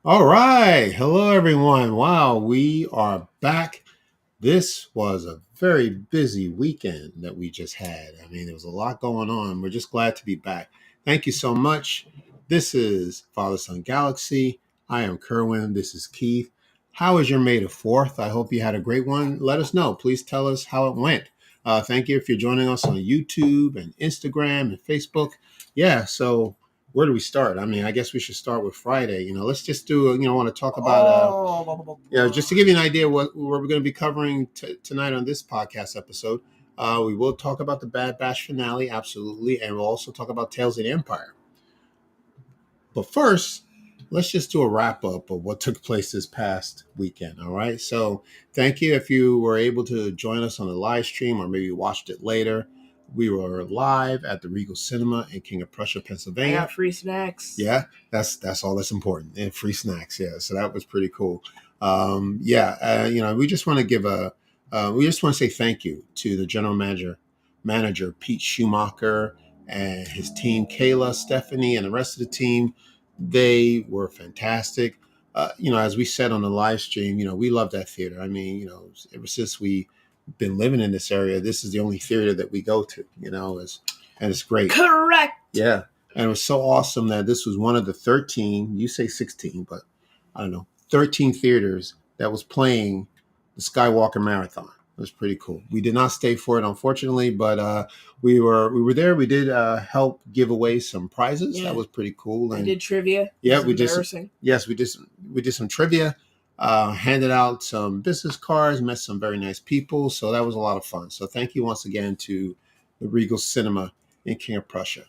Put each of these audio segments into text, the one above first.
All right. Hello, everyone. Wow, we are back. This was a very busy weekend that we just had. I mean, there was a lot going on. We're just glad to be back. Thank you so much. This is Father Son Galaxy. I am Kerwin. This is Keith. How was your May the 4th? I hope you had a great one. Let us know. Please tell us how it went. Thank you if you're joining us on YouTube and Instagram and Facebook. Yeah, so where do we start? I mean, I guess we should start with Friday. Let's just do, want to talk about, just to give you an idea what we're going to be covering tonight on this podcast episode. We will talk about the Bad Batch finale, absolutely, and we'll also talk about Tales of the Empire. But first, let's just do a wrap up of what took place this past weekend. All right. So thank you if you were able to join us on the live stream or maybe watched it later. We were live at the Regal Cinema in King of Prussia, I Pennsylvania. got free snacks. Yeah, that's all that's important. And free snacks. Yeah. So that was pretty cool. We just want to we just want to say thank you to the general manager Pete Schumacher and his team, Kayla, Stephanie, and the rest of the team. They were fantastic. As we said on the live stream, we love that theater. I mean, ever since we've been living in this area, this is the only theater that we go to, and it's great. Correct. Yeah. And it was so awesome that this was one of the 13, you say 16, but I don't know, 13 theaters that was playing the Skywalker Marathon. It was pretty cool. We did not stay for it, unfortunately, but we were there. We did help give away some prizes. Yeah. That was pretty cool. I And did trivia. yeah, we did. Yes, we did some trivia. Handed out some business cards. Met some very nice people. So that was a lot of fun. So thank you once again to the Regal Cinema in King of Prussia.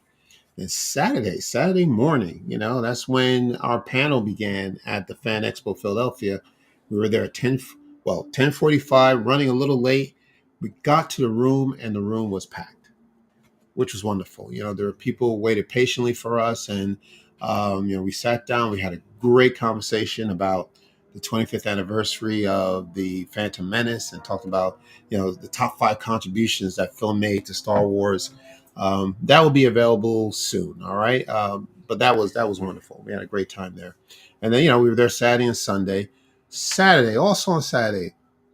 And Saturday morning, that's when our panel began at the Fan Expo Philadelphia. We were there at 10:45, running a little late. We got to the room and the room was packed, which was wonderful. There were people who waited patiently for us, and we sat down. We had a great conversation about the 25th anniversary of the Phantom Menace and talked about the top 5 contributions that film made to Star Wars. That will be available soon. All right. But that was wonderful. We had a great time there. And then, we were there Saturday and Sunday. Also on Saturday,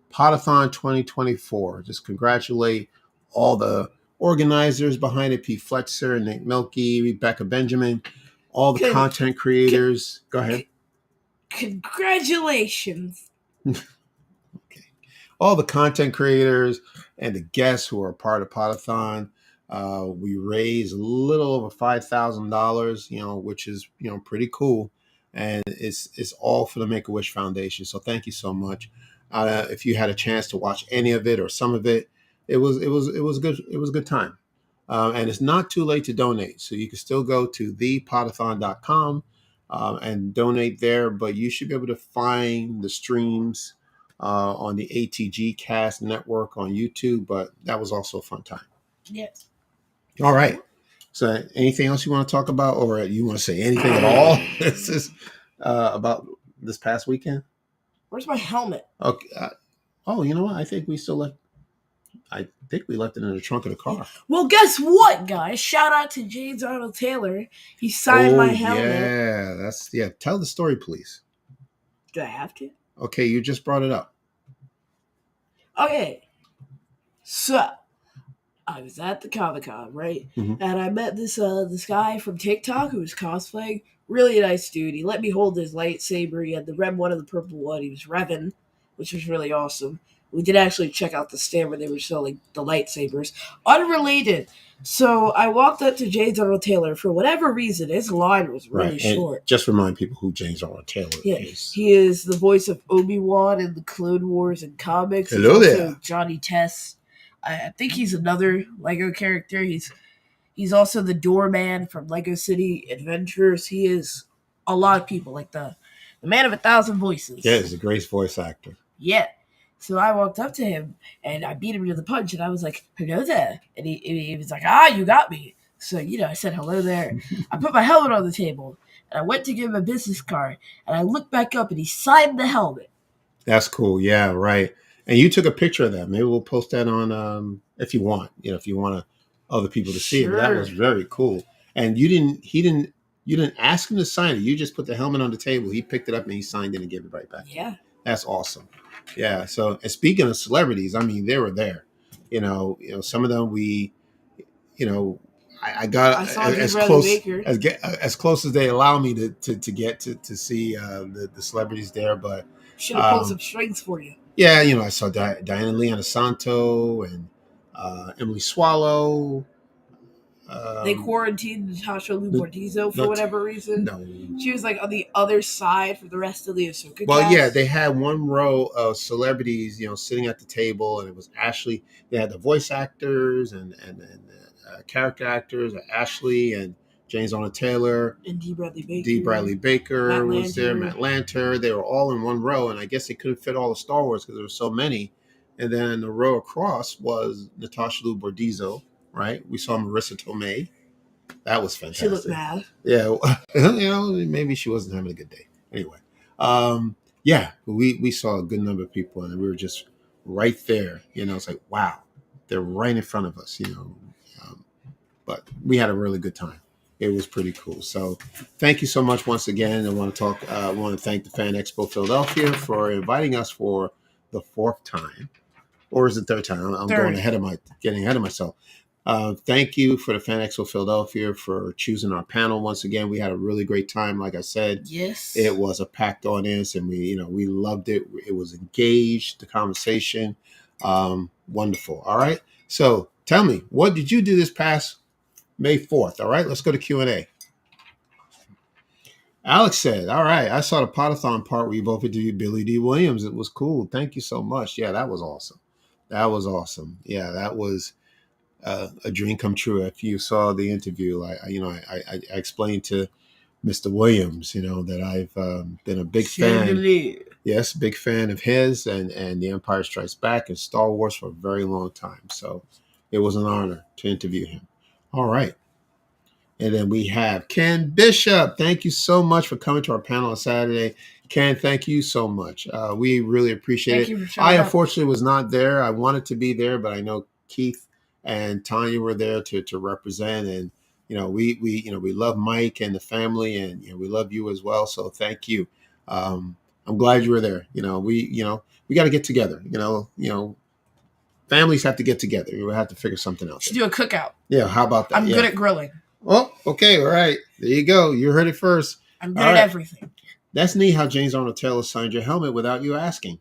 Podathon 2024. Just congratulate all the organizers behind it, Pete Fletcher, Nate Melky, Rebecca Benjamin, all the content creators. Go ahead. Congratulations. Okay. All the content creators and the guests who are a part of Podathon. We raised a little over $5,000, which is, pretty cool. And it's all for the Make-A-Wish Foundation. So thank you so much. If you had a chance to watch any of it or some of it, it was good. It was a good time. And it's not too late to donate. So you can still go to thepodathon.com and donate there, but you should be able to find the streams on the ATG Cast Network on YouTube. But that was also a fun time. Yes. All right. So anything else you want to talk about, or you want to say anything at all? This is about this past weekend. Where's my helmet? Okay. You know what? I think we left it in the trunk of the car. Well, guess what, guys? Shout out to James Arnold Taylor. He signed my helmet. Yeah. Tell the story, please. Do I have to? Okay, you just brought it up. Okay. So I was at the Comic-Con, right? Mm-hmm. And I met this guy from TikTok who was cosplaying. Really nice dude. He let me hold his lightsaber. He had the red one and the purple one. He was revving, which was really awesome. We did actually check out the stand where they were selling the lightsabers. Unrelated. So I walked up to James Arnold Taylor. For whatever reason, his line was really short. And just remind people who James Arnold Taylor is. He is the voice of Obi-Wan in the Clone Wars and comics. Hello there. Johnny Test. I think he's another Lego character. He's also the doorman from Lego City Adventures. He is a lot of people, like the man of 1,000 voices. Yeah, he's a great voice actor. Yeah. So I walked up to him, and I beat him to the punch, and I was like, hello there. And he was like, you got me. So, I said hello there. I put my helmet on the table, and I went to give him a business card, and I looked back up, and he signed the helmet. That's cool. Yeah, right. And you took a picture of that. Maybe we'll post that on if you want. If you want other people to see it. But that was very cool. And he didn't You didn't ask him to sign it. You just put the helmet on the table. He picked it up and he signed it and gave it right back. Yeah. That's awesome. Yeah. So, and speaking of celebrities, I mean, they were there. Some of them you know, I got I saw D. as Bradley close Baker. as close as they allow me to get to see the celebrities there. But Should have pulled some strings for you. yeah, I saw Diana Leona Santo and Emily Swallow. They quarantined Natasha Lou The, Bordizzo for not, whatever reason. no. She was like on the other side for the rest of the Ahsoka Well, cast. yeah, they had one row of celebrities, sitting at the table, and it was Ashley. They had the voice actors and character actors, Ashley and James Arnold Taylor, and D. Bradley Baker. D. Bradley Baker Matt was there, Lanter. Matt Lanter. They were all in one row, and I guess they couldn't fit all the Star Wars because there were so many. And then the row across was Natasha Lou Bordizzo, right? We saw Marissa Tomei. That was fantastic. She looked mad. Yeah, maybe she wasn't having a good day. Anyway, yeah, we saw a good number of people, and we were just right there. It's like, wow, they're right in front of us. But we had a really good time. It was pretty cool. So, thank you so much once again. I want to thank the Fan Expo Philadelphia for inviting us for the fourth time, or is it third time? I'm getting ahead of myself. Thank you for the Fan Expo Philadelphia for choosing our panel once again. We had a really great time. Like I said, yes, it was a packed audience, and we loved it. It was engaged, the conversation, wonderful. All right, so tell me, what did you do this past May 4th? All right, let's go to Q&A. Alex said, all right, I saw the Podathon part where you both interviewed Billy D. Williams. It was cool. Thank you so much. Yeah, that was awesome. Yeah, that was a dream come true. If you saw the interview, I explained to Mr. Williams, that I've been a big fan. Yes, big fan of his and The Empire Strikes Back and Star Wars for a very long time. So it was an honor to interview him. All right. And then we have Ken Bishop. Thank you so much for coming to our panel on Saturday. Ken, thank you so much. We really appreciate it. I unfortunately was not there. I wanted to be there, but I know Keith and Tanya were there to represent. And we love Mike and the family, and we love you as well. So thank you. I'm glad you were there. We got to get together. Families have to get together. We have to figure something out. Should do a cookout. Yeah, how about that? I'm good at grilling. Oh, okay, all right. There you go. You heard it first. I'm good at everything. That's neat how James Arnold Taylor signed your helmet without you asking.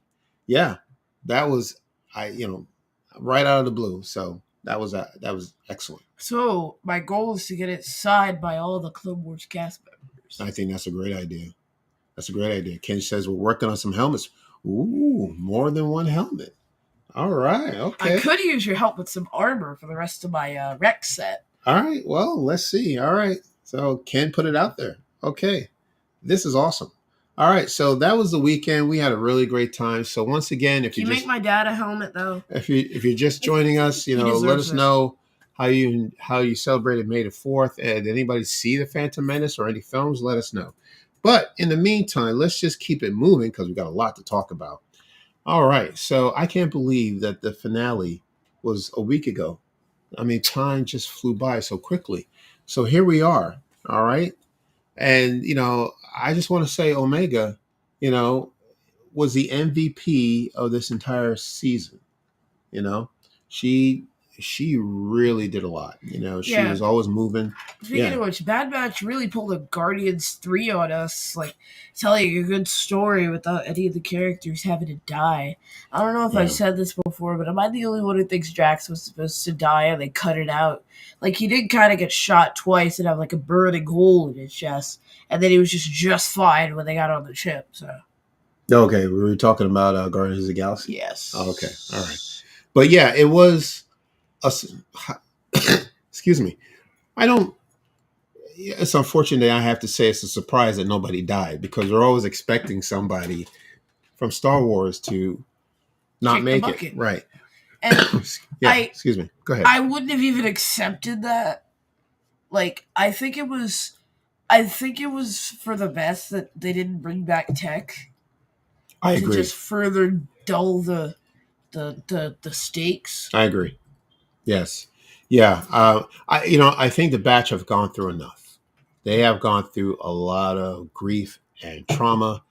Yeah, that was right out of the blue. So that was excellent. So my goal is to get it signed by all the Clone Wars cast members. I think that's a great idea. Ken says we're working on some helmets. Ooh, more than one helmet. All right, okay. I could use your help with some armor for the rest of my Rex set. All right, well, let's see. All right, so Ken put it out there. Okay, this is awesome. All right, so that was the weekend. We had a really great time. So once again, if you make my dad a helmet though, if you're just joining us, let us know how you celebrated May the 4th. And anybody see the Phantom Menace or any films? Let us know. But in the meantime, let's just keep it moving because we got a lot to talk about. All right, so I can't believe that the finale was a week ago. I mean, time just flew by so quickly. So here we are. All right. And, I just want to say Omega, was the MVP of this entire season. She really did a lot. She was always moving. Speaking of which, Bad Batch really pulled a Guardians 3 on us, like telling a good story without any of the characters having to die. I don't know if I've said this before, but am I the only one who thinks Drax was supposed to die and they cut it out? Like, he did kind of get shot twice and have like a burning hole in his chest, and then he was just fine when they got on the ship. So. Okay, we were talking about Guardians of the Galaxy? Yes. Oh, okay, all right. But yeah, it was... excuse me. It's unfortunate that I have to say it's a surprise that nobody died because we're always expecting somebody from Star Wars to not make it. Right. And excuse me. Go ahead. I wouldn't have even accepted that. Like, I think it was for the best that they didn't bring back Tech. I agree. To just further dull the stakes. I agree. Yes. Yeah. I think the batch have gone through enough. They have gone through a lot of grief and trauma.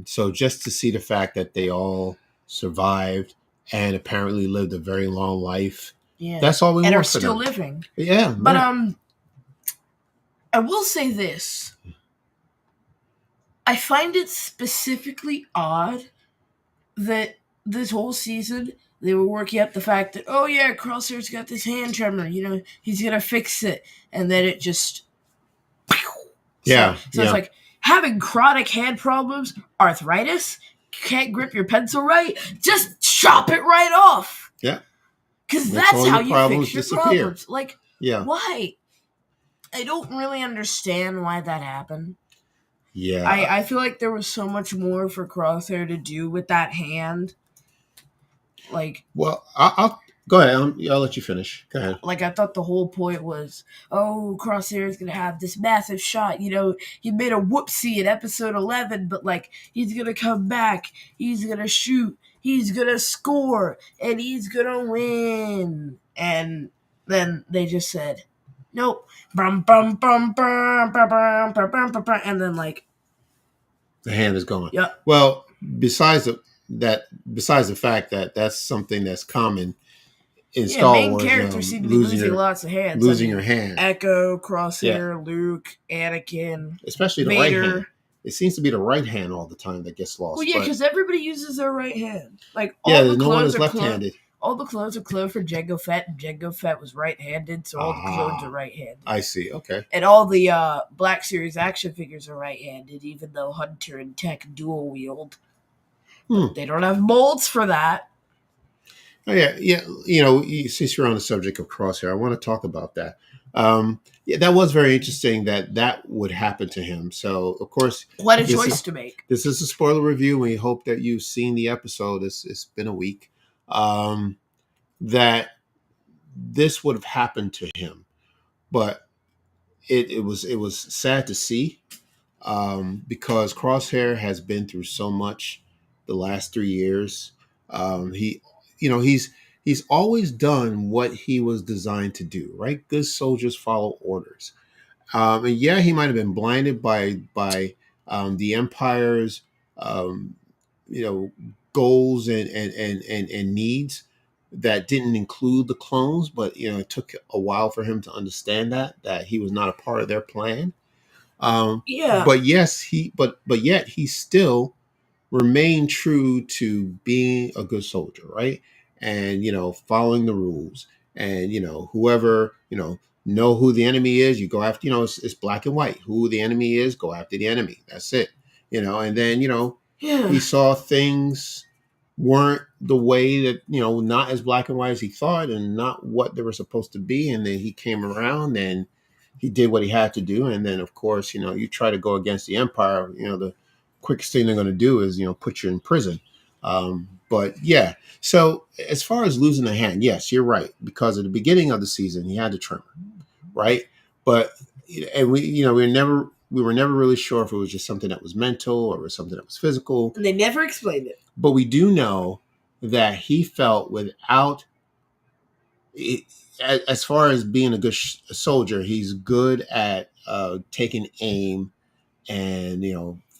So just to see the fact that they all survived and apparently lived a very long life, Yeah. that's all we And are want for still them. living. Yeah, But yeah. I will say this. I find it specifically odd that this whole season they were working up the fact that, oh yeah, Crosshair's got this hand tremor, he's gonna fix it, and then it just Yeah, so it's yeah, like having chronic hand problems, arthritis, can't grip your pencil right, just chop it right off. yeah. Because Makes that's all how your you problems fix your disappear. problems. Like, Yeah, why? I don't really understand why that happened. yeah. I feel like there was so much more for Crosshair to do with that hand. Like, Well, I'll go ahead. I'll let you finish. Go ahead. I thought the whole point was, oh, Crosshair is gonna have this massive shot. He made a whoopsie in episode 11, but he's gonna come back, he's gonna shoot, he's gonna score, and he's gonna win. And then they just said, nope, bum bum bum bum bum bum bum bum bum, and then The hand is gone. yep. Well, besides besides the fact that that's something that's common in Yeah, Star main Wars, characters seem to be losing lots of hands. losing your hand. Echo, Yeah, Crosshair, Luke, Anakin, especially the right hand. Vader. It seems to be the right hand all the time that gets lost. Well, yeah, But because everybody uses their right hand. yeah, All the no one clones is are left-handed. all the clones are cloned for Jango Fett, and Jango Fett was right-handed, so all the clones are right-handed. I see. Okay. And all the Black Series action figures are right-handed, even though Hunter and Tech dual wield. Hmm. They don't have molds for that. Oh, yeah, yeah. Since you're on the subject of Crosshair, I want to talk about that. Yeah, that was very interesting that would happen to him. So, of course, What a choice to make. this is a spoiler review. We hope that you've seen the episode. It's been a week. That this would have happened to him, but it was sad to see because Crosshair has been through so much the last 3 years. He's always done what he was designed to do. Right, good soldiers follow orders. And yeah, he might have been blinded by the Empire's um, you know goals and needs that didn't include the clones, but it took a while for him to understand that he was not a part of their plan. Yeah. But yes, but yet he still remained true to being a good soldier, right? And following the rules, and whoever know who the enemy is, you go after. It's black and white. Who the enemy is, go after the enemy. That's it. And then Yeah. he saw things weren't the way that not as black and white as he thought, and not what they were supposed to be. And then he came around and he did what he had to do. And then, of course, you try to go against the Empire. The quickest thing they're going to do is put you in prison. But yeah, so as far as losing a hand, yes, you're right, because at the beginning of the season he had the tremor, right? But and we were never really sure if it was just something that was mental or it was something that was physical. And they never explained it. But we do know that he felt without it, as far as being a good soldier, he's good at taking aim and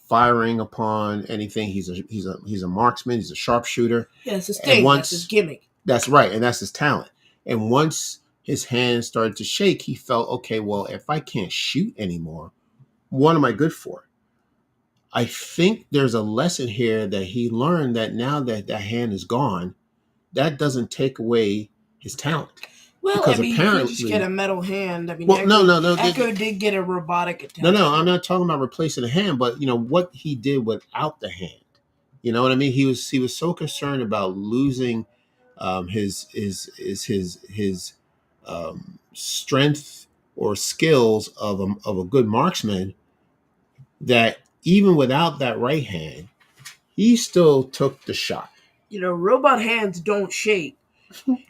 firing upon anything. He's a marksman. He's a sharpshooter. Yeah, it's his thing. That's his gimmick. That's right, and that's his talent. And once his hands started to shake, he felt, okay, well, if I can't shoot anymore, what am I good for? I think there's a lesson here that he learned, that now that that hand is gone, that doesn't take away his talent. Well, Because he could just get a metal hand. Well, no. Echo did get a robotic attack. No. I'm not talking about replacing the hand, but what he did without the hand. You know what I mean? He was so concerned about losing his strength or skills of a good marksman, that even without that right hand, he still took the shot. Robot hands don't shake.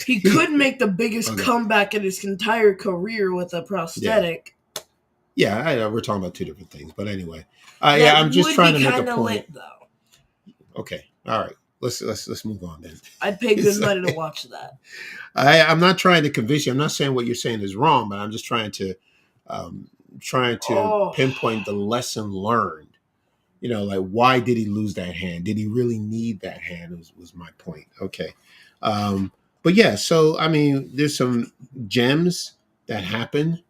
He could make the biggest comeback in his entire career with a prosthetic. Yeah, we're talking about two different things, but anyway. I'm just trying to make a point. Lit, though. Okay, all right. Let's move on then. I'd pay good money to watch that. I'm not trying to convince you. I'm not saying what you're saying is wrong, but I'm just trying to trying to Oh, pinpoint the lesson learned. Like why did he lose that hand? Did he really need that hand? Was my point. Okay. But yeah, so I mean, there's some gems that happen.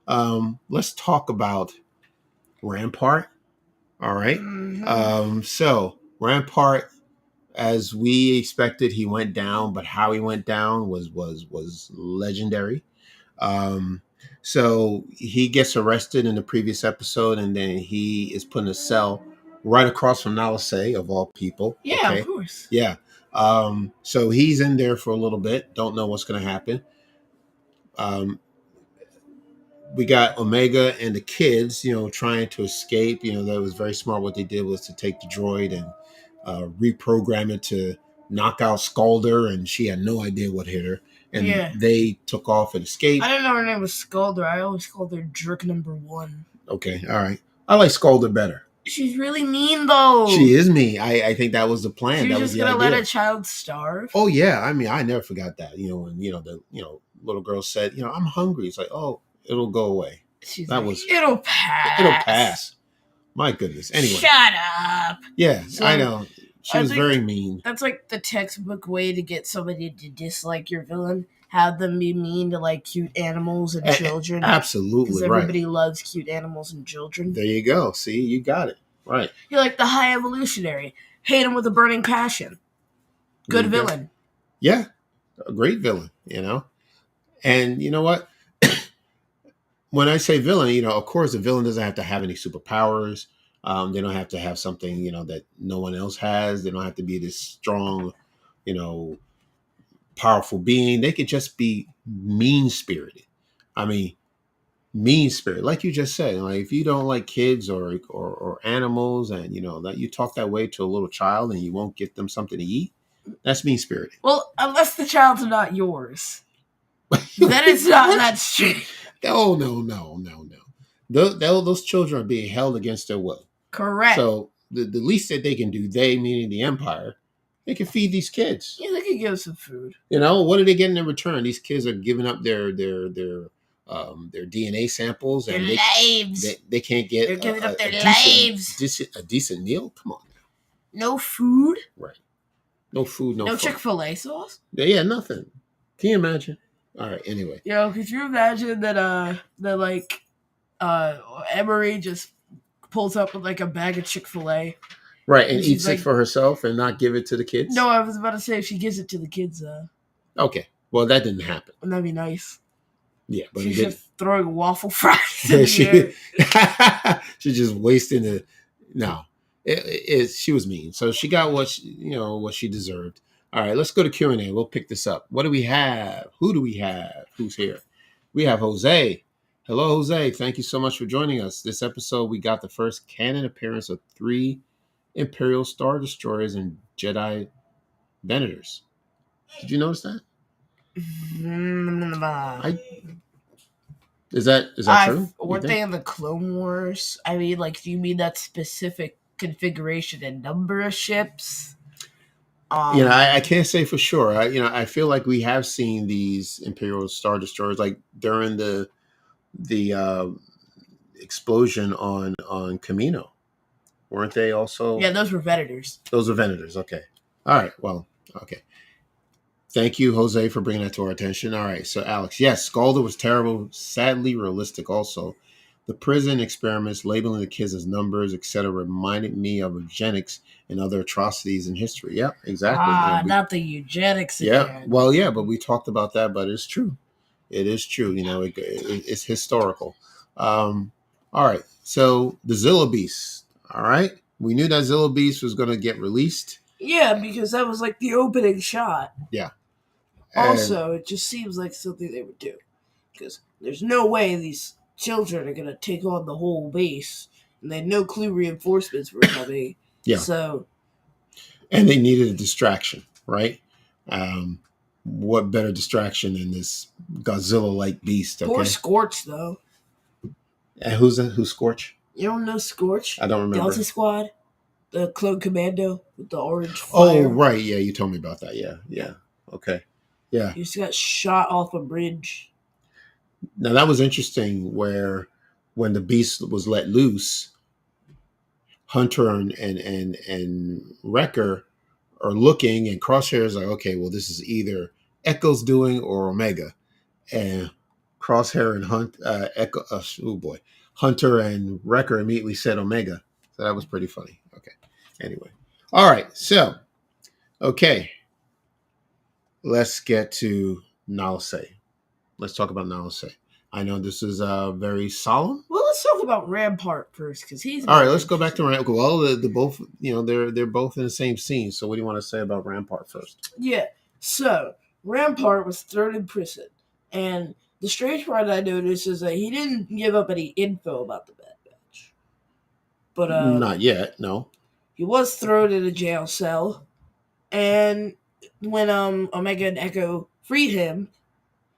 Let's talk about Rampart. All right. mhm. So Rampart, as we expected, he went down, but how he went down was legendary. Um, so he gets arrested in the previous episode, and then he is put in a cell right across from Nalase, of all people. Yeah, of Okay, course. yeah. So he's in there for a little bit. Don't know what's going to happen. Um, we got Omega and the kids, trying to escape. That was very smart. What they did was to take the droid and reprogram it to knock out Scalder, and she had no idea what hit her. And Yeah. they took off and escaped. I didn't know her name was Scalder. I always called her Jerk Number 1. Okay, all right. I like Scalder better. She's really mean, though. She is mean. I think that was the plan. She was that was just the gonna idea. let a child starve. Oh yeah, I mean, I never forgot that. When the little girl said, I'm hungry. It's like, oh, it'll go away. She's that like, was it'll pass. It'll pass. My goodness. Anyway, shut up. Yeah, So, I know. She I was think very mean. That's like the textbook way to get somebody to dislike your villain. Have them be mean to like cute animals and children. Absolutely, because right. everybody loves cute animals and children. There you go. See, you got it right. You're like the high evolutionary. Hate him with a burning passion. Good villain. Go. Yeah, a great villain. And you know what? When I say villain, of course, the villain doesn't have to have any superpowers. They don't have to have something, that no one else has. They don't have to be this strong, powerful being. They could just be mean spirited. I mean, mean spirit, like you just said. Like if you don't like kids or animals, and that you talk that way to a little child, and you won't get them something to eat, that's mean spirited. Well, unless the child's not yours, then it's not that strict. Oh no. Those children are being held against their will. Correct. So the least that they can do, they meaning the Empire, they can feed these kids. Yeah, they can give some food. What are they getting in return? These kids are giving up their DNA samples, their and lives. They can't get. They're giving up their lives. A decent meal. Come on now. No food. Right. No food. No Chick-fil-A sauce. Yeah, nothing. Can you imagine? All right. Anyway. Could you imagine that? Emery just pulls up with like a bag of Chick-fil-A. Right, and eats it for herself and not give it to the kids? No, I was about to say if she gives it to the kids. Okay, well, that didn't happen. Wouldn't that be nice? Yeah, but she's just throwing waffle fries in she's just wasting it. No, she was mean. So she got what she deserved. All right, let's go to Q&A. We'll pick this up. What do we have? Who do we have? Who's here? We have Jose. Hello, Jose. Thank you so much for joining us. This episode, we got the first canon appearance of 3 Imperial Star Destroyers and Jedi Venators. Did you notice that? Is that true? Weren't they in the Clone Wars? I mean, like, do you mean that specific configuration and number of ships? I can't say for sure. I feel like we have seen these Imperial Star Destroyers, like during the explosion on Camino. Weren't they also? Yeah, those were Venators. Those were Venators. Okay. All right. Well, okay. Thank you, Jose, for bringing that to our attention. All right. So, Alex, yes, Scalder was terrible, sadly realistic also. The prison experiments, labeling the kids as numbers, etc., reminded me of eugenics and other atrocities in history. Yeah, exactly. Not the eugenics again. Yeah, well, yeah, but we talked about that, but it's true. It is true. It's historical. All right. So, the Zilla Beast. All right. We knew that Zilla Beast was going to get released. Yeah, because that was like the opening shot. Yeah. Also, it just seems like something they would do. Because there's no way these children are going to take on the whole base. And they had no clue reinforcements were coming. Yeah. So. And they needed a distraction, right? What better distraction than this Godzilla-like beast? Okay? Poor Scorch, though. And who's Scorch? You don't know Scorch? I don't remember. Delta Squad, the clone commando with the orange fire. Oh, right. Yeah, you told me about that. Yeah. Okay. Yeah. He just got shot off a bridge. Now, that was interesting where when the beast was let loose, Hunter and Wrecker are looking, and Crosshair is like, okay, well, this is either Echo's doing or Omega. And Crosshair and Hunter and Wrecker immediately said Omega. So that was pretty funny. Okay. Anyway. All right. So, okay. Let's get to Nalase. Let's talk about Nalase. I know this is very solemn. Well, let's talk about Rampart first, because he's all right. Let's go back to Rampart. Well, the both, they're both in the same scene. So, what do you want to say about Rampart first? Yeah. So Rampart was thrown in prison, and the strange part I noticed is that he didn't give up any info about the Bad Batch. But not yet. No. He was thrown in a jail cell, and when Omega and Echo freed him,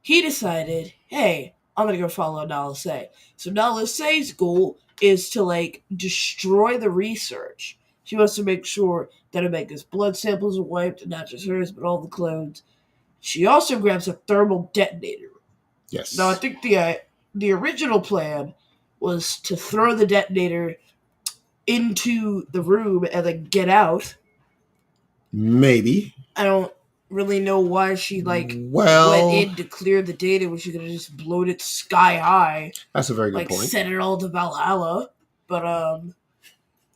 he decided, hey, I'm gonna go follow Nalase. So Nalase's goal is to destroy the research. She wants to make sure that Omega's blood samples are wiped, and not just hers, but all the clones. She also grabs a thermal detonator. Yes. Now I think the original plan was to throw the detonator into the room and then get out. Maybe. I don't really know why she went in to clear the data when she could have just blown it sky high. That's a very good point. Sent it all to Valhalla. But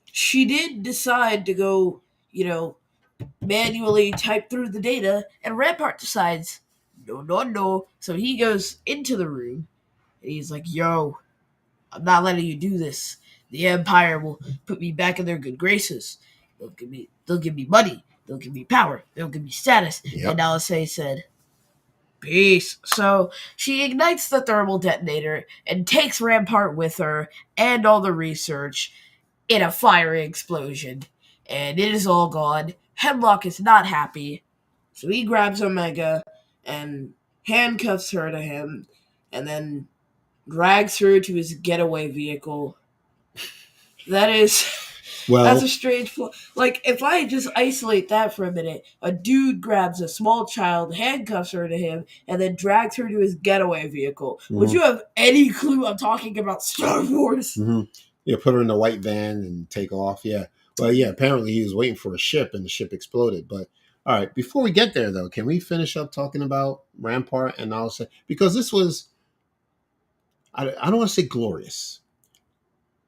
she did decide to go, manually type through the data, and Rampart decides, no. So he goes into the room and he's like, yo, I'm not letting you do this. The Empire will put me back in their good graces. They'll give me money. They'll give me power. They'll give me status. Yep. And Nalase said, peace. So she ignites the thermal detonator and takes Rampart with her and all the research in a fiery explosion. And it is all gone. Hemlock is not happy. So he grabs Omega and handcuffs her to him and then drags her to his getaway vehicle. That is... Well, that's a strange flaw. If I just isolate that for a minute, a dude grabs a small child, handcuffs her to him, and then drags her to his getaway vehicle. Mm-hmm. Would you have any clue I'm talking about Star Wars? Mm-hmm. Yeah, put her in the white van and take off. Yeah. Well, yeah, apparently he was waiting for a ship and the ship exploded. But, all right, before we get there, though, can we finish up talking about Rampart and Nalase? Because this was, I don't want to say glorious.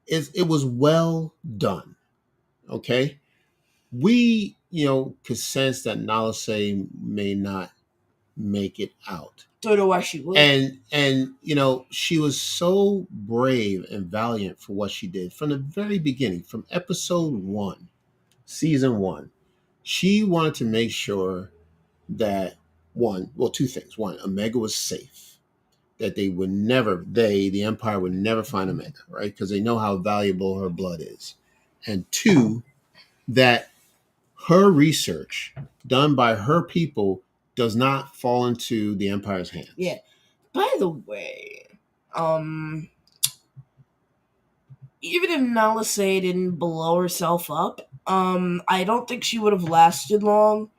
It was well done. Okay, we could sense that Nalase may not make it out. Don't know why she would. And she was so brave and valiant for what she did from the very beginning, from episode 1, season 1. She wanted to make sure that two things. One, Omega was safe, that the Empire would never find Omega, right? Because they know how valuable her blood is. And two, that her research done by her people does not fall into the Empire's hands. Yeah. By the way, even if Nalase didn't blow herself up, I don't think she would have lasted long.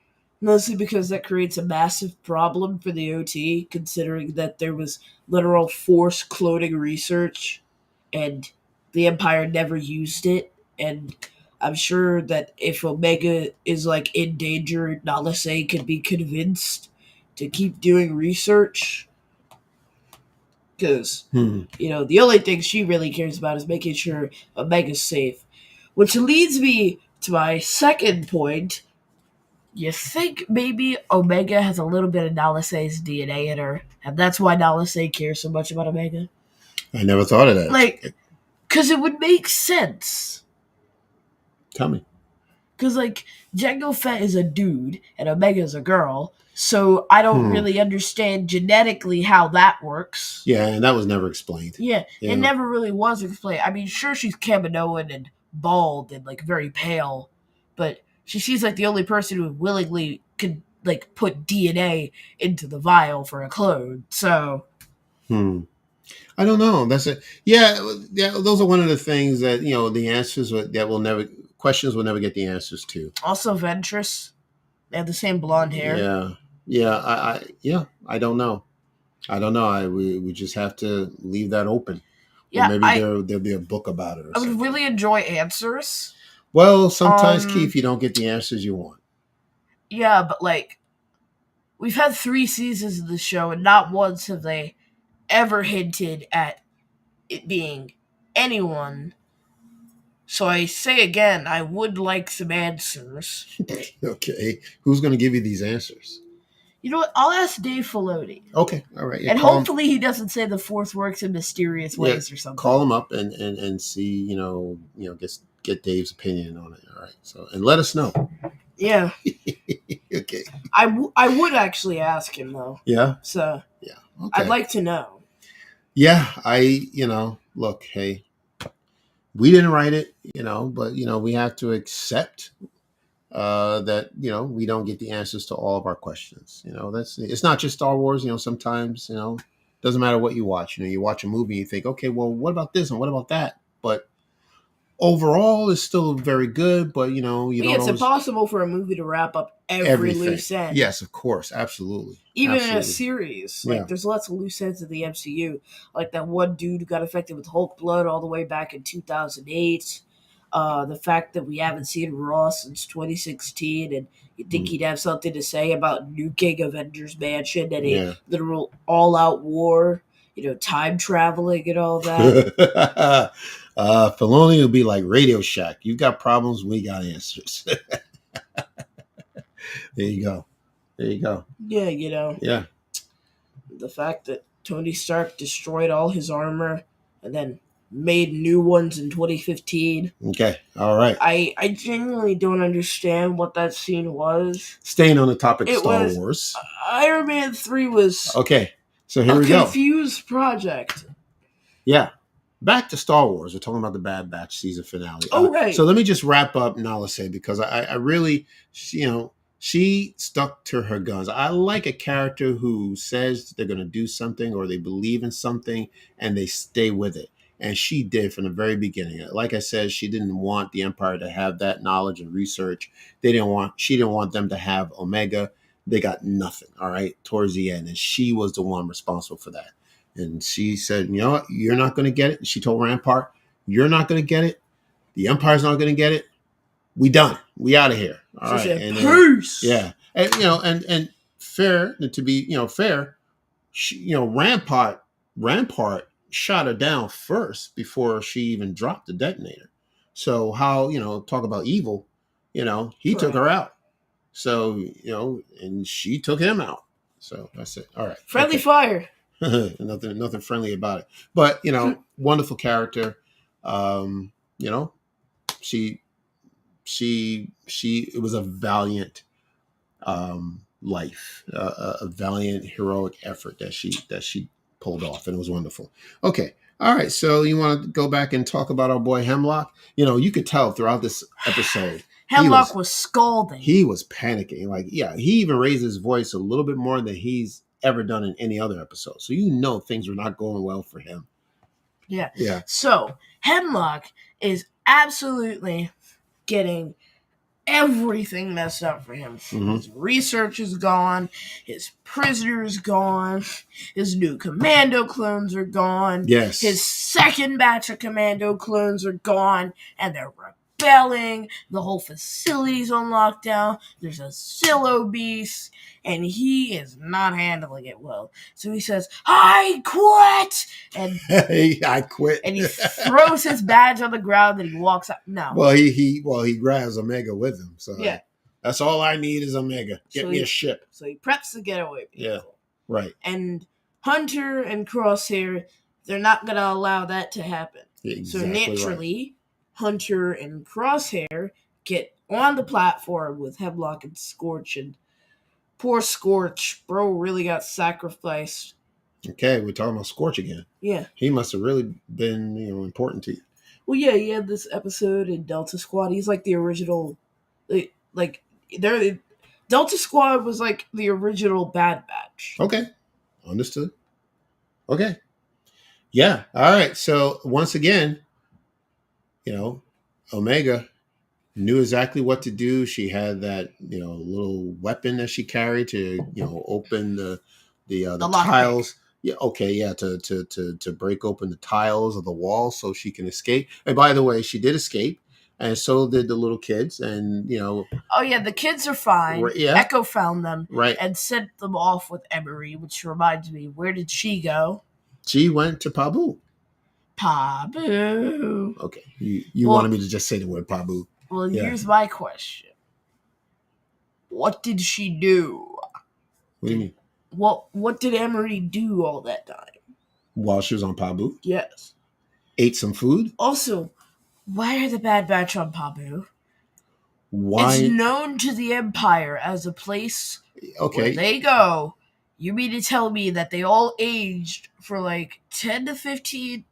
Mostly because that creates a massive problem for the OT, considering that there was literal forced cloning research, and the Empire never used it. And I'm sure that if Omega is in danger, Nalase could be convinced to keep doing research. Because, the only thing she really cares about is making sure Omega's safe. Which leads me to my second point. You think maybe Omega has a little bit of Nalase's DNA in her, and that's why Nalase cares so much about Omega? I never thought of that. Because it would make sense. Tell me. Because, Jango Fett is a dude, and Omega is a girl, so I don't really understand genetically how that works. Yeah, and that was never explained. Yeah, it never really was explained. I mean, sure, she's Kaminoan and bald and, very pale, but she's the only person who willingly could put DNA into the vial for a clone. So, I don't know. That's it. Yeah. Those are one of the things that the answers questions will never get the answers to. Also, Ventress, they have the same blonde hair. Yeah. I don't know. We just have to leave that open. Or Yeah, maybe there'll be a book about it or I would something. really enjoy answers. Well, sometimes, Keith, you don't get the answers you want. Yeah, but like we've had 3 seasons of the show, and not once have they ever hinted at it being anyone. So I say again, I would like some answers. Okay. Who's going to give you these answers? You know what? I'll ask Dave Filoni. Okay. All right. Yeah, And call him. hopefully he doesn't say the Force works in mysterious ways or something. Call him up and see, get Dave's opinion on it. All right. So, and let us know. Yeah. Okay. I would actually ask him, though. Yeah. So, yeah. Okay. I'd like to know. Yeah. Look, hey, we didn't write it, but, we have to accept that, we don't get the answers to all of our questions. It's not just Star Wars. Sometimes, doesn't matter what you watch. You watch a movie, you think, okay, well, what about this and what about that? But overall, it's still very good. But you don't. It's impossible for a movie to wrap up every loose end. Yes, of course, absolutely. Even in a series, there's lots of loose ends in the MCU. Like that one dude who got affected with Hulk blood all the way back in 2008. The fact that we haven't seen Ross since 2016, and you think he'd have something to say about nuking Avengers Mansion and a literal all-out war, time traveling and all that. Filoni will be like Radio Shack. You got problems, we got answers. There you go. Yeah, Yeah. The fact that Tony Stark destroyed all his armor and then made new ones in 2015. Okay, all right. I genuinely don't understand what that scene was. Staying on the topic of Star Wars. Iron Man 3 was okay. So here we go. A confused project. Yeah. Back to Star Wars. We're talking about the Bad Batch season finale. Right. So let me just wrap up Nalase, because I really, she stuck to her guns. I like a character who says they're going to do something or they believe in something and they stay with it. And she did from the very beginning. Like I said, she didn't want the Empire to have that knowledge and research. She didn't want them to have Omega. They got nothing, all right, towards the end. And she was the one responsible for that. And she said, you know what, you're not going to get it. She told Rampart, you're not going to get it. The Empire's not going to get it. We done. We out of here. All right. Said, peace. Yeah. And, and fair, to be, fair, she, Rampart shot her down first before she even dropped the detonator. So how, talk about evil, he took her out. So, and she took him out. So that's it. All right. Friendly fire. nothing friendly about it. But, wonderful character. She it was a valiant life, a valiant heroic effort that she pulled off, and it was wonderful. Okay. All right. So you want to go back and talk about our boy Hemlock? You could tell throughout this episode. Hemlock was scalding. He was panicking. He even raised his voice a little bit more than he's ever done in any other episode. So things were not going well for him. Yeah. Yeah. So Hemlock is absolutely getting everything messed up for him. Mm-hmm. His research is gone. His prisoner is gone. His new commando clones are gone. Yes. His second batch of commando clones are gone, and they're rebelling. The whole facility's on lockdown. There's a Zillo beast, and he is not handling it well. So he says, I quit! And I quit. And he throws his badge on the ground and he walks out. No. Well, he grabs Omega with him. So yeah. That's all I need is Omega. Get me a ship. So he preps the getaway vehicle. Yeah. Right. And Hunter and Crosshair, they're not going to allow that to happen. Exactly. So naturally, Hunter and Crosshair get on the platform with Hemlock and Scorch, and poor Scorch, bro, really got sacrificed. Okay, we're talking about Scorch again. Yeah. He must have really been, important to you. Well, yeah, he had this episode in Delta Squad. He's like the original, Delta Squad was like the original Bad Batch. Okay. Understood. Okay. Yeah. All right. So once again, Omega knew exactly what to do. She had that, little weapon that she carried to, open the tiles. Yeah, okay, yeah, to break open the tiles of the wall so she can escape. And by the way, she did escape, and so did the little kids. And Oh yeah, the kids are fine. yeah, Echo found them right. and sent them off with Emery, which reminds me, where did she go? She went to Pabu. Pabu. Okay, you wanted Well, me to just say the word Pabu. well, Yeah. here's my question: what did she do? What do you mean? What did Emery do all that time? While she was on Pabu, Yes. ate some food. Also, why are the Bad Batch on Pabu? It's Why? known to the Empire as a place where Okay, they go. You mean to tell me that they all aged for like 10 to 15,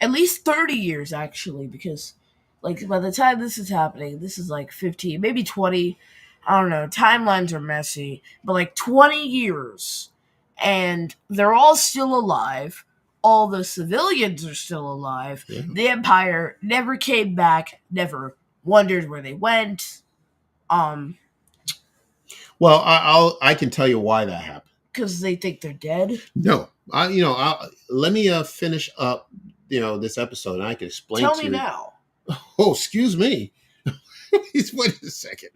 at least 30 years actually, because like by the time this is happening, this is like 15, maybe 20. I don't know. Timelines are messy, but like 20 years. And they're all still alive. All the civilians are still alive. yeah. The Empire never came back, never wondered where they went. Well, I can tell you why that happened. Because they think they're dead. No, let me finish up this episode, and I can explain Tell to me you. now. Oh, excuse me. Wait a second.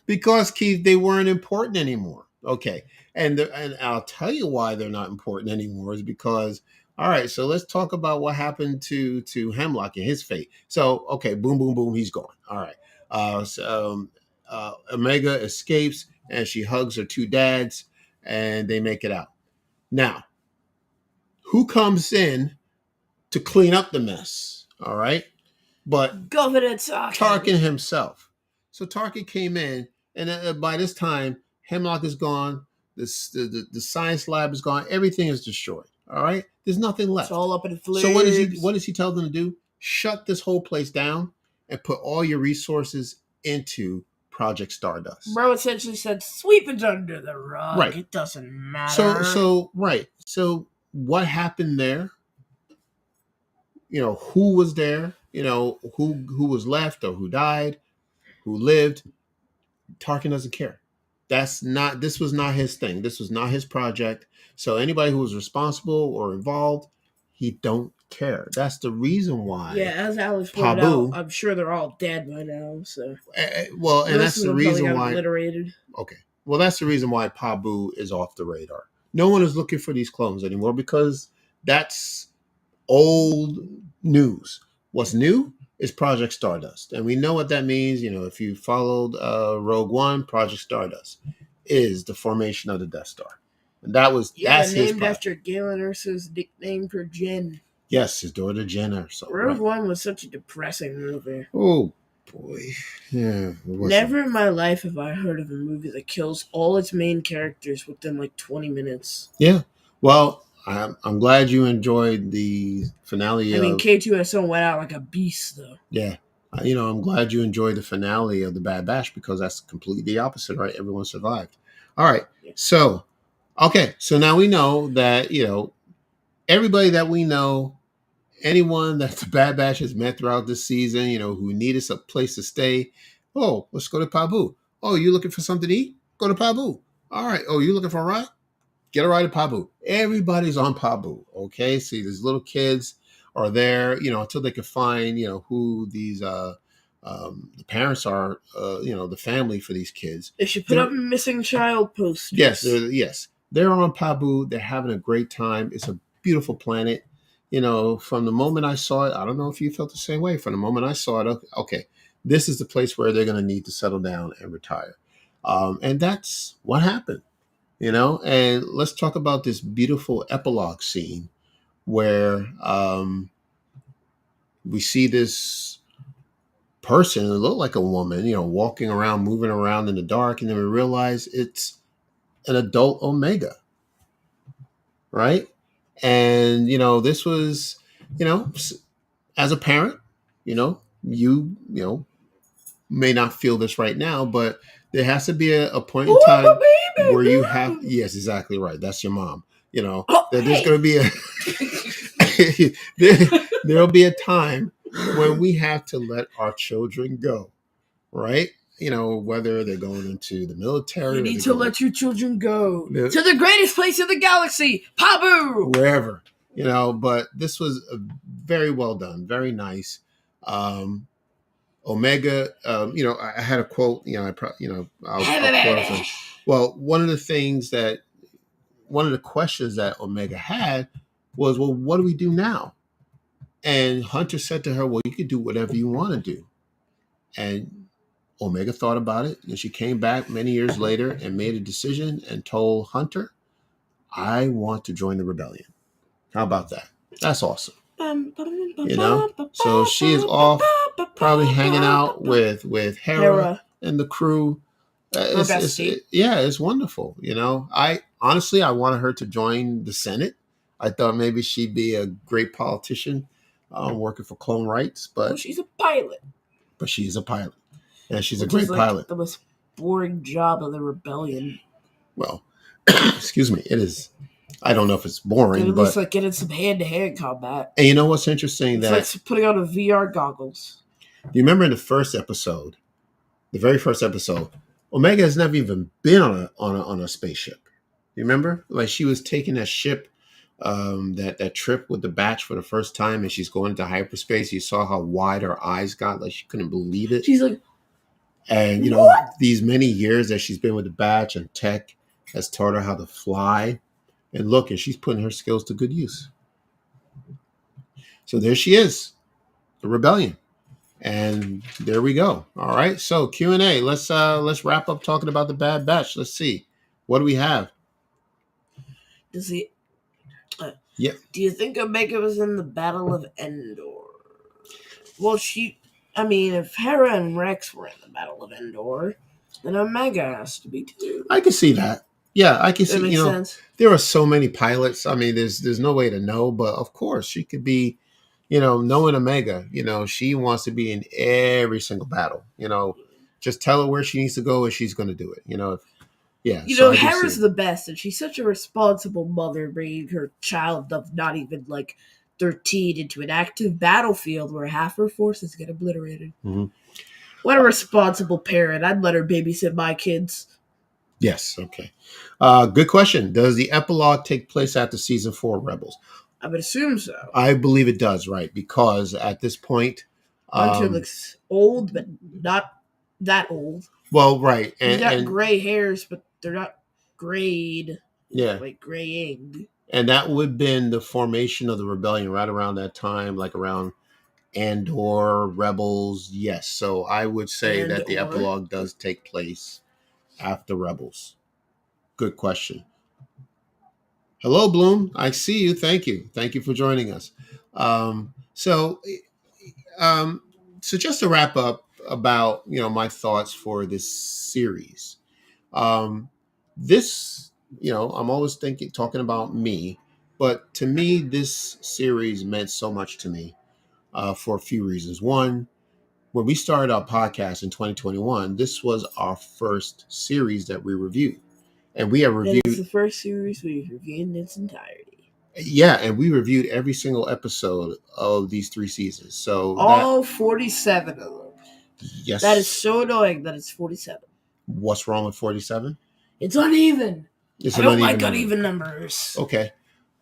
Because Keith, they weren't important anymore. Okay, and I'll tell you why they're not important anymore is because all right. So let's talk about what happened to Hemlock and his fate. So okay, boom, boom, boom, he's gone. All right. Omega escapes and she hugs her two dads, and they make it out. Now, who comes in to clean up the mess? All right, but Governor Tarkin. Tarkin himself. So Tarkin came in, and by this time, Hemlock is gone. The science lab is gone. Everything is destroyed. All right, there's nothing left. It's all up in flames. So what does he tell them to do? Shut this whole place down and put all your resources into Project Stardust. Bro essentially said, "Sweep it under the rug. Right. It doesn't matter." So right. So what happened there? Who was there? Who was left or who died, who lived. Tarkin doesn't care. This was not his thing. This was not his project. So anybody who was responsible or involved, he don't care. That's the reason why. Yeah, as Alex pointed out, I'm sure they're all dead by now. So well, and that's the reason why. Obliterated. Okay. Well, that's the reason why Pabu is off the radar. No one is looking for these clones anymore because that's old news. What's new is Project Stardust. And we know what that means. If you followed Rogue One, Project Stardust is the formation of the Death Star. And that's named after Galen Erso's nickname for Jen. Yes, his daughter Jen Erso. Rogue One was such a depressing movie. Oh, boy. Yeah. Never in my life have I heard of a movie that kills all its main characters within like 20 minutes. Yeah. Well, I'm glad you enjoyed the finale. K2SO went out like a beast, though. Yeah. I'm glad you enjoyed the finale of the Bad Batch because that's completely the opposite, right? Everyone survived. All right. Yeah. So, okay. So now we know that, everybody that we know, anyone that the Bad Batch has met throughout this season, who needed a place to stay. Oh, let's go to Pabu. Oh, you looking for something to eat? Go to Pabu. All right. Oh, you looking for a ride? Get a ride at Pabu. Everybody's on Pabu. Okay. See, these little kids are there, until they can find, who these the parents are, the family for these kids. They should put up missing child posters. Yes. They're on Pabu. They're having a great time. It's a beautiful planet. From the moment I saw it, I don't know if you felt the same way. From the moment I saw it, okay, this is the place where they're going to need to settle down and retire. And that's what happened. And let's talk about this beautiful epilogue scene where we see this person that looked like a woman, walking around, moving around in the dark, and then we realize it's an adult Omega, right? And this was, as a parent, you may not feel this right now, but there has to be a point in time where you have, yes, exactly right. That's your mom. There's going to be there'll be a time when we have to let our children go, right? whether they're going into the military, You or need to let your children go The- to the greatest place in the galaxy, Pabu. wherever, but this was very well done, very nice. Omega, I had a quote, I'll quote it. Well, one of the questions that Omega had was, well, what do we do now? And Hunter said to her, well, you could do whatever you want to do. And Omega thought about it, and she came back many years later and made a decision and told Hunter, I want to join the rebellion. How about that? That's awesome. So she is off, probably hanging out with Hera and the crew. It's wonderful. I honestly, I wanted her to join the Senate. I thought maybe she'd be a great politician, working for clone rights. But she's a pilot. But she's a pilot, and she's a great pilot. The most boring job of the rebellion. Well, excuse me, it is. I don't know if it's boring, at least like getting some hand-to-hand combat. And you know what's interesting? It's like putting on a VR goggles. Do you remember in the very first episode, Omega has never even been on a spaceship. You remember? Like, she was taking that ship, that trip with the batch for the first time, and she's going into hyperspace. You saw how wide her eyes got, like she couldn't believe it. She's like, and these many years that she's been with the batch, and Tech has taught her how to fly. And look, and she's putting her skills to good use. So there she is, the rebellion. And there we go. All right. So Q&A. Let's wrap up talking about the Bad Batch. Let's see. What do we have? Do you think Omega was in the Battle of Endor? Well, if Hera and Rex were in the Battle of Endor, then Omega has to be too. I can see that. Yeah, I can see. That makes sense. There are so many pilots. I mean, there's no way to know, but of course she could be. Knowing Omega, she wants to be in every single battle. Just tell her where she needs to go and she's going to do it. Hera's the best, and she's such a responsible mother, bringing her child of not even 13 into an active battlefield where half her forces get obliterated. Mm-hmm. What a responsible parent. I'd let her babysit my kids. Yes. Okay. Good question. Does the epilogue take place after season 4 of Rebels? I would assume so. I believe it does, right? Because at this point, Hunter looks old, but not that old. Well, right. He's got gray hairs, but they're not grayed. Yeah. Like graying. And that would have been the formation of the rebellion right around that time, like around Andor, Rebels. Yes. So I would say that the epilogue does take place after Rebels. Good question. Hello, Bloom. I see you. Thank you. Thank you for joining us. So just to wrap up about, my thoughts for this series. This, I'm always talking about me, but to me, this series meant so much to me for a few reasons. One, when we started our podcast in 2021, this was our first series that we reviewed. And we have reviewed... It's the first series we've reviewed in its entirety. Yeah, and we reviewed every single episode of these 3 seasons. So all 47 of them. Yes. That is so annoying that it's 47. What's wrong with 47? It's uneven. I don't like uneven numbers. Okay.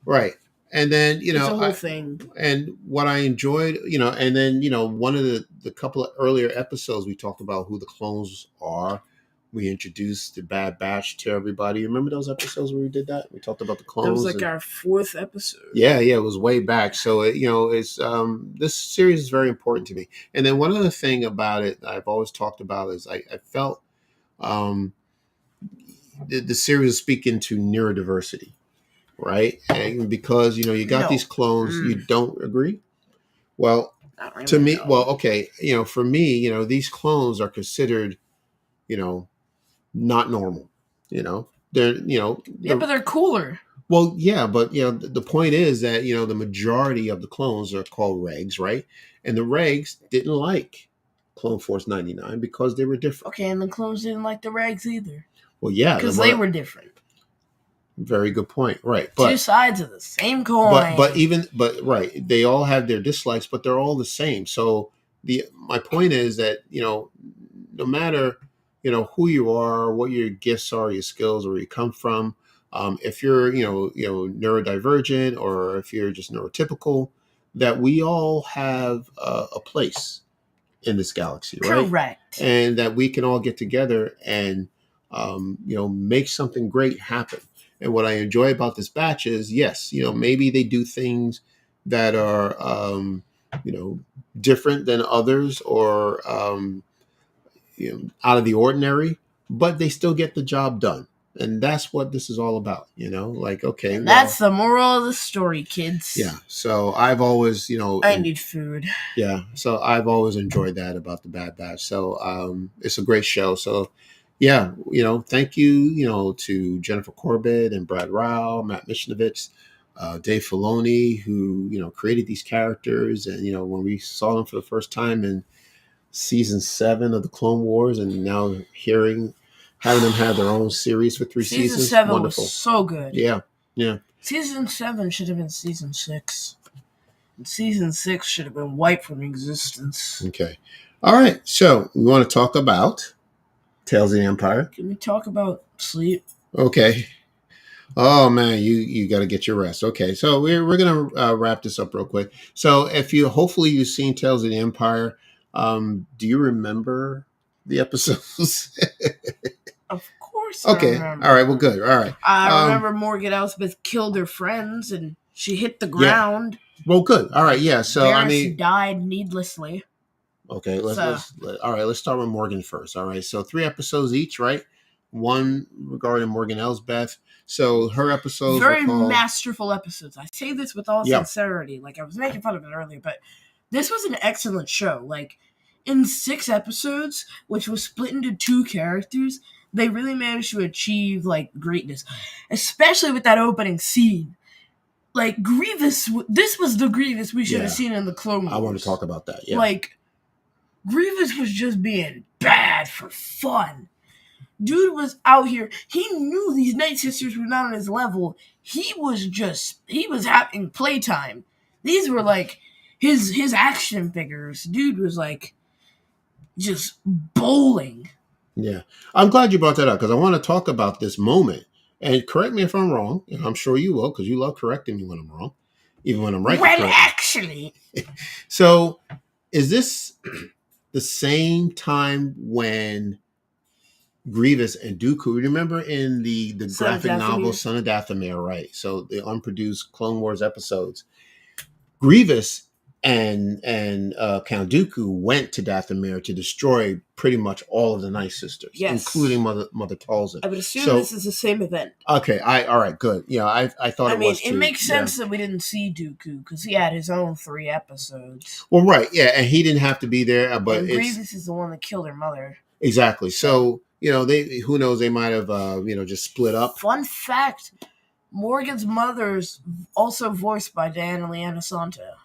Right. And then, it's a whole thing. And what I enjoyed, and then, one of the couple of earlier episodes, we talked about who the clones are. We introduced the Bad Batch to everybody. Remember those episodes where we did that? We talked about the clones. That was our 4th episode. Yeah, it was way back. So, it's this series is very important to me. And then one other thing about it I've always talked about is I felt the series is speaking to neurodiversity, right? And because, you got these clones, you don't agree? Well, really, to me, okay, for me, these clones are considered, not normal, they're, but they're cooler. Well, yeah, but the point is that the majority of the clones are called regs, right? And the regs didn't like Clone Force 99 because they were different. Okay, and the clones didn't like the regs either. Well, yeah, because they were different. Very good point, right? But 2 sides of the same coin. But right, they all have their dislikes, but they're all the same. So my point is that no matter who you are, what your gifts are, your skills, where you come from. If you're, neurodivergent, or if you're just neurotypical, that we all have a place in this galaxy, right? Correct. And that we can all get together and, make something great happen. And what I enjoy about this batch is, yes, maybe they do things that are, different than others, or, out of the ordinary, but they still get the job done. And that's what this is all about, like, okay, And that's the moral of the story, kids. yeah. So I've always, I need food. Yeah. So I've always enjoyed that about the Bad Batch. So it's a great show. So yeah, thank you, to Jennifer Corbett and Brad Rao, Matt Michnovich, Dave Filoni, who, created these characters. And, when we saw them for the first time in season 7 of the Clone Wars, and now having them have their own series for 3 seasons. Season 7 wonderful. was so good. Yeah. Season 7 should have been season 6. And season 6 should have been wiped from existence. Okay. All right. So we want to talk about Tales of the Empire. Can we talk about sleep? Okay. Oh man, you got to get your rest. Okay, so we're gonna wrap this up real quick. So hopefully you've seen Tales of the Empire. Do you remember the episodes? Of course. Okay. I remember. All right. Well, good. All right. I remember Morgan Elsbeth killed her friends and she hit the ground. Yeah. Well, good. All right. Yeah. So Varys died needlessly. Okay. Let's start with Morgan first. All right. So 3 episodes each, right? One regarding Morgan Elsbeth. So her episodes very masterful episodes. I say this with all sincerity. Like, I was making fun of it earlier, but this was an excellent show. Like, in 6 episodes, which was split into 2 characters, they really managed to achieve, like, greatness. Especially with that opening scene. Like, Grievous, this was the Grievous we should have seen in the Clone Wars. I want to talk about that, yeah. Like, Grievous was just being bad for fun. Dude was out here. He knew these Night Sisters were not on his level. He was having playtime. These were like his action figures. Dude was like just bowling. Yeah. I'm glad you brought that up, because I want to talk about this moment. And correct me if I'm wrong, and I'm sure you will, because you love correcting me when I'm wrong, even when I'm right. Well, actually. So, is this the same time when Grievous and Dooku, remember in the graphic novel Son of Dathomir, right? So the unproduced Clone Wars episodes, Grievous and Count Dooku went to Dathomir to destroy pretty much all of the Night Sisters, including Mother Talzin. I would assume this is the same event. Okay, all right, good. Yeah, I thought it was too. It makes sense that we didn't see Dooku because he had his own 3 episodes. Well, right, yeah, and he didn't have to be there, but Grievous is the one that killed her mother. Exactly. So who knows? They might have just split up. Fun fact: Morgan's mother's also voiced by Diana Leanna Santa.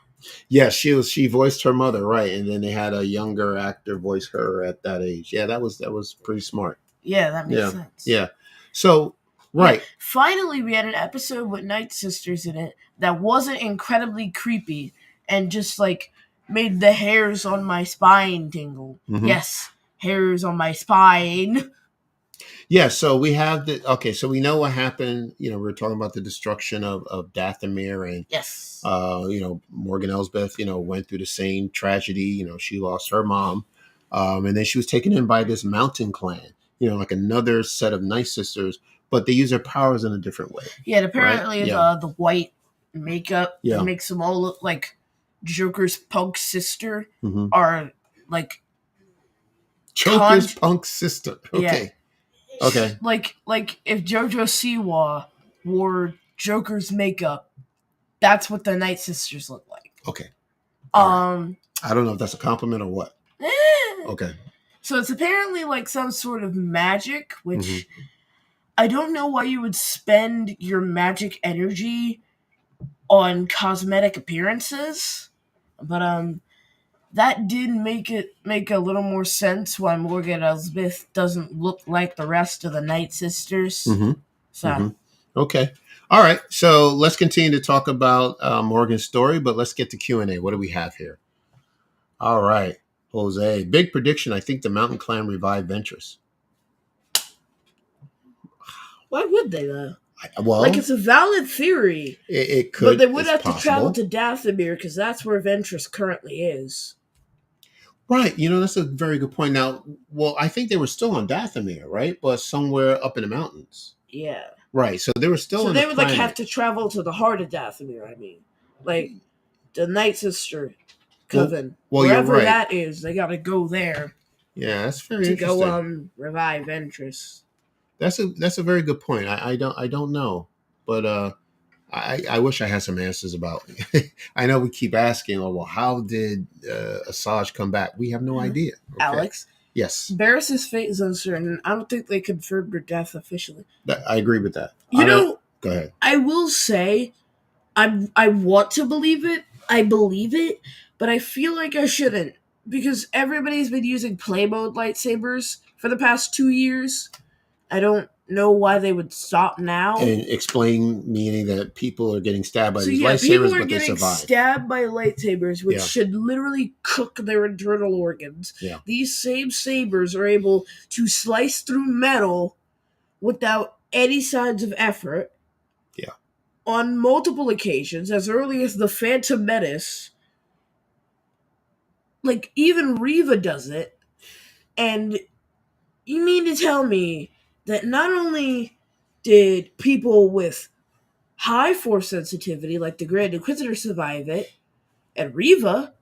Yes, she voiced her mother, right? And then they had a younger actor voice her at that age. Yeah, that was pretty smart. Yeah, that makes sense. Yeah. So right. Yeah, finally, we had an episode with Night Sisters in it that wasn't incredibly creepy and just like made the hairs on my spine tingle. Mm-hmm. Yes, hairs on my spine. Yeah, so we have so we know what happened. We were talking about the destruction of Dathomir, and yes, Morgan Elsbeth, went through the same tragedy. She lost her mom, and then she was taken in by this mountain clan. Like another set of Night Sisters, but they use their powers in a different way. Yeah, apparently the white makeup makes them all look like Joker's punk sister, mm-hmm. or like Joker's punk sister. Okay. Yeah. Okay. Like if JoJo Siwa wore Joker's makeup, that's what the Night Sisters look like. Okay. Right. I don't know if that's a compliment or what. Okay. So it's apparently like some sort of magic, which mm-hmm. I don't know why you would spend your magic energy on cosmetic appearances, but that did make a little more sense why Morgan Elsbeth doesn't look like the rest of the Night Sisters. Mm-hmm. So, mm-hmm. Okay. All right. So let's continue to talk about Morgan's story, but let's get to Q&A. What do we have here? All right. Jose, big prediction. I think the Mountain Clan revived Ventress. Why would they though? Well, Like, it's a valid theory, it could. but they would it's have to travel possible. to Dathomir because that's where Ventress currently is. Right. That's a very good point. Now, well, I think they were still on Dathomir, right? But somewhere up in the mountains. Yeah. Right. So they were still So on they the would planet. have to travel to the heart of Dathomir. I mean, like the Night Sister Coven, well, you're wherever right. that is, they got to go there. Yeah, that's very to interesting. go revive Ventress. That's a very good point. I don't know, but I wish I had some answers about. I know we keep asking, oh well, how did Asajj come back? We have no idea. Okay. Alex. Yes. Barris's fate is uncertain. I don't think they confirmed her death officially. I agree with that. Go ahead. I will say, I want to believe it. I believe it, but I feel like I shouldn't because everybody's been using play mode lightsabers for the past 2 years. I don't know why they would stop now. And explain meaning that people are getting stabbed by So these yeah, lightsabers, people are but they getting survive. stabbed by lightsabers, which Yeah. should literally cook their internal organs. Yeah. These same sabers are able to slice through metal without any signs of effort. Yeah. On multiple occasions, as early as the Phantom Menace. Like, even Reva does it. And you mean to tell me that not only did people with high force sensitivity, like the Grand Inquisitor, survive it, and Reva,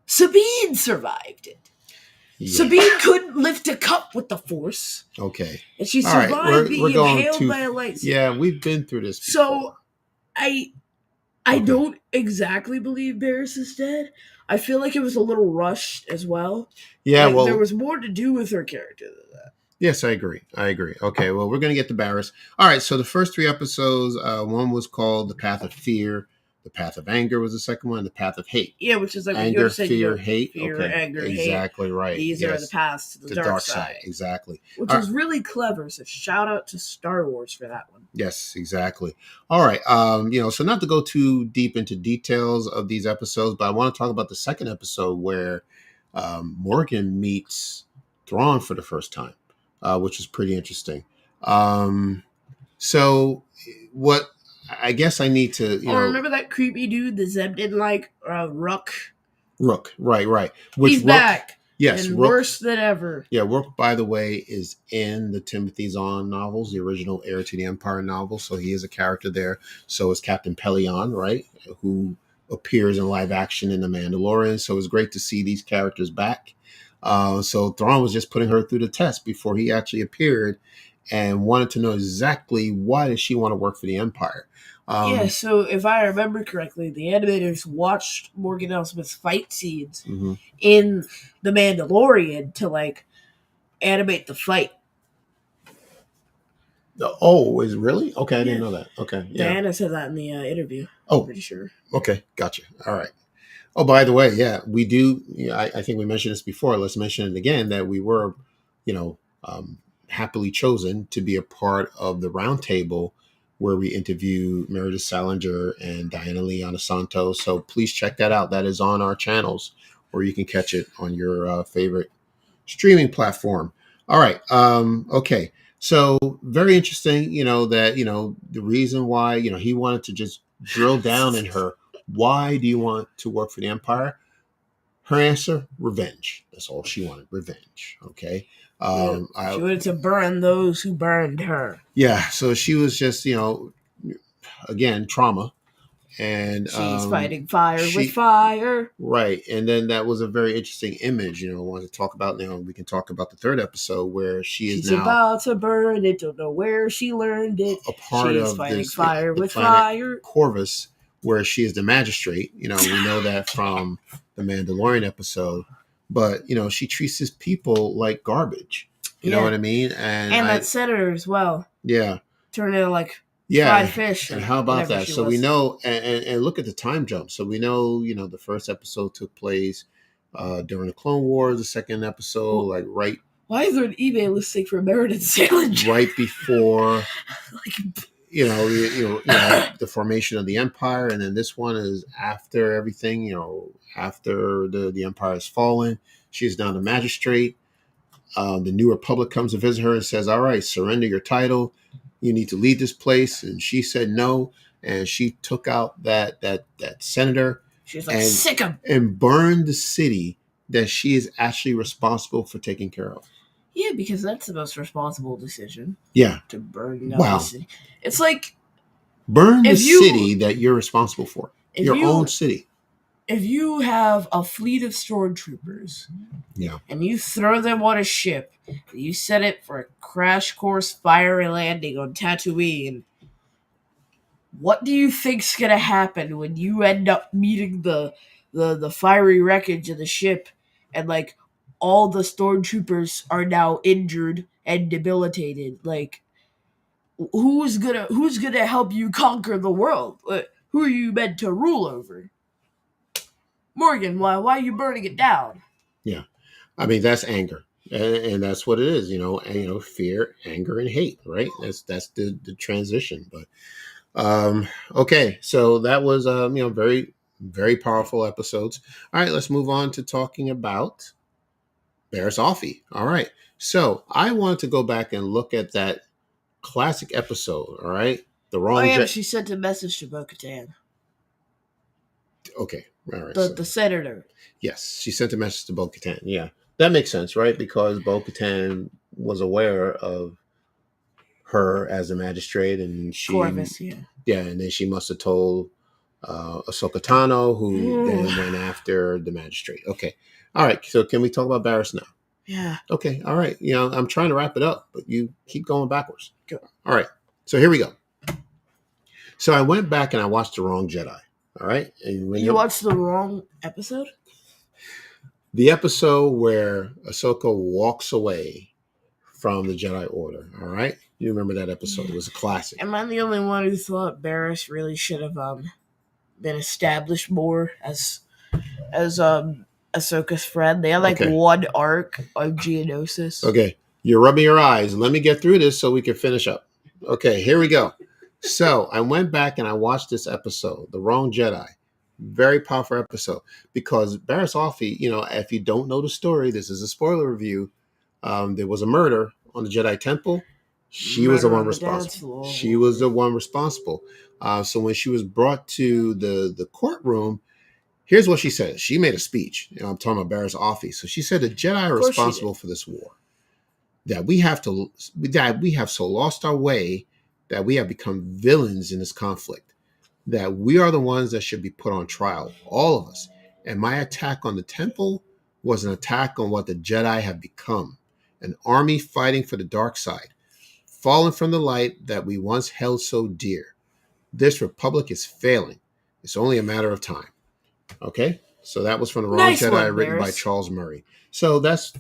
Sabine survived it. Yeah. Sabine couldn't lift a cup with the force. Okay. And she survived being impaled by a lightsaber. Yeah, we've been through this before. So, I don't exactly believe Barriss is dead. I feel like it was a little rushed as well. Yeah, well, there was more to do with her character than that. Yes, I agree. Okay, well, we're going to get to Barriss. All right, so the first 3 episodes, one was called The Path of Fear. The Path of Anger was the second one. The Path of Hate. Yeah, which is like anger, fear, hate. Fear, anger, exactly hate. right. These are the paths to the dark side. Exactly. Which is really clever. So shout out to Star Wars for that one. Yes, exactly. All right. So not to go too deep into details of these episodes, but I want to talk about the second episode where Morgan meets Thrawn for the first time, which is pretty interesting. So what I guess I need to, remember that creepy dude that Zeb didn't like, Rook? Rook, right. Which he's Rook, back. Yes, and Rook, worse than ever. Yeah, Rook, by the way, is in the Timothy Zahn novels, the original Heir to the Empire novel. So he is a character there. So is Captain Pelion, right, who appears in live action in The Mandalorian. So it's great to see these characters back. So Thrawn was just putting her through the test before he actually appeared, and wanted to know exactly why does she want to work for the Empire. So if I remember correctly, the animators watched Morgan Elsbeth's fight scenes in The Mandalorian to animate the fight. Oh, is it really? Okay, I didn't know that. Okay, yeah. Diana said that in the interview. Oh, pretty sure. Okay, gotcha. All right. Oh, by the way, yeah, we do. I think we mentioned this before. Let's mention it again that we were, happily chosen to be a part of the roundtable where we interview Meredith Salinger and Diana Liana Santos. So please check that out. That is on our channels, or you can catch it on your favorite streaming platform. All right. Okay. So very interesting, that, the reason why, he wanted to just drill down in her. Why do you want to work for the Empire? Her answer, revenge. That's all she wanted, revenge. Okay. She wanted to burn those who burned her. Yeah. So she was just, again, trauma. And she's fighting fire with fire. Right. And then that was a very interesting image, I wanted to talk about now. We can talk about the third episode where she's now about to burn it. Don't know where she learned it. A part she's of fighting this, fire with fire. Corvus, where she is the magistrate. We know that from the Mandalorian episode. But, she treats his people like garbage. You know what I mean? And that senator as well. Yeah. Turned into fried fish. And how about that? So we know, and look at the time jump. So we know, the first episode took place during the Clone Wars. The second episode, right. Why is there an email listing for Meredith Salinger? Right before, the formation of the Empire, and then this one is after everything. After the Empire has fallen, she is now the magistrate. The New Republic comes to visit her and says, all right, surrender your title. You need to lead this place. And she said no. And she took out that senator. She was like, sick him. And burned the city that she is actually responsible for taking care of. Yeah, because that's the most responsible decision. Yeah. To burn down the city. It's like... Burn the city that you're responsible for. Your own city. If you have a fleet of stormtroopers, yeah, and you throw them on a ship, and you set it for a crash course fiery landing on Tatooine, what do you think's gonna happen when you end up meeting the fiery wreckage of the ship, and like all the stormtroopers are now injured and debilitated? Like, who's gonna help you conquer the world? Who are you meant to rule over? Morgan, why are you burning it down? Yeah, I mean that's anger, and that's what it is. Fear, anger, and hate. Right? That's the transition. But okay, so that was very very powerful episodes. All right, let's move on to talking about Barriss Offee. All right, so I wanted to go back and look at that classic episode. All right, the wrong. She sent a message to Bo-Katan. Okay. All right. The senator. Yes, she sent a message to Bo-Katan. Yeah, that makes sense, right? Because Bo-Katan was aware of her as a magistrate, and she, Corvus, yeah, and then she must have told Ahsoka Tano, who then went after the magistrate. Okay, all right. So can we talk about Barriss now? Yeah. Okay. All right. I'm trying to wrap it up, but you keep going backwards. Go. All right. So here we go. So I went back and I watched The Wrong Jedi. All right. And when you watched the wrong episode? The episode where Ahsoka walks away from the Jedi Order. All right. You remember that episode. It was a classic. Am I the only one who thought Barriss really should have been established more as Ahsoka's friend? They had one arc of Geonosis. Okay. You're rubbing your eyes. Let me get through this so we can finish up. Okay, here we go. So I went back and I watched this episode, The Wrong Jedi. Very powerful episode because Barriss Offee, if you don't know the story, this is a spoiler review. There was a murder on the Jedi Temple. She was the one responsible. She was the one responsible. So when she was brought to the courtroom, here's what she said. She made a speech. I'm talking about Barriss Offee. So she said the Jedi are responsible for this war. That we have so lost our way that we have become villains in this conflict. That we are the ones that should be put on trial, all of us. And my attack on the temple was an attack on what the Jedi have become, an army fighting for the dark side, fallen from the light that we once held so dear. This republic is failing. It's only a matter of time. Okay? So that was from The Wrong Jedi, written by Charles Murray. So that's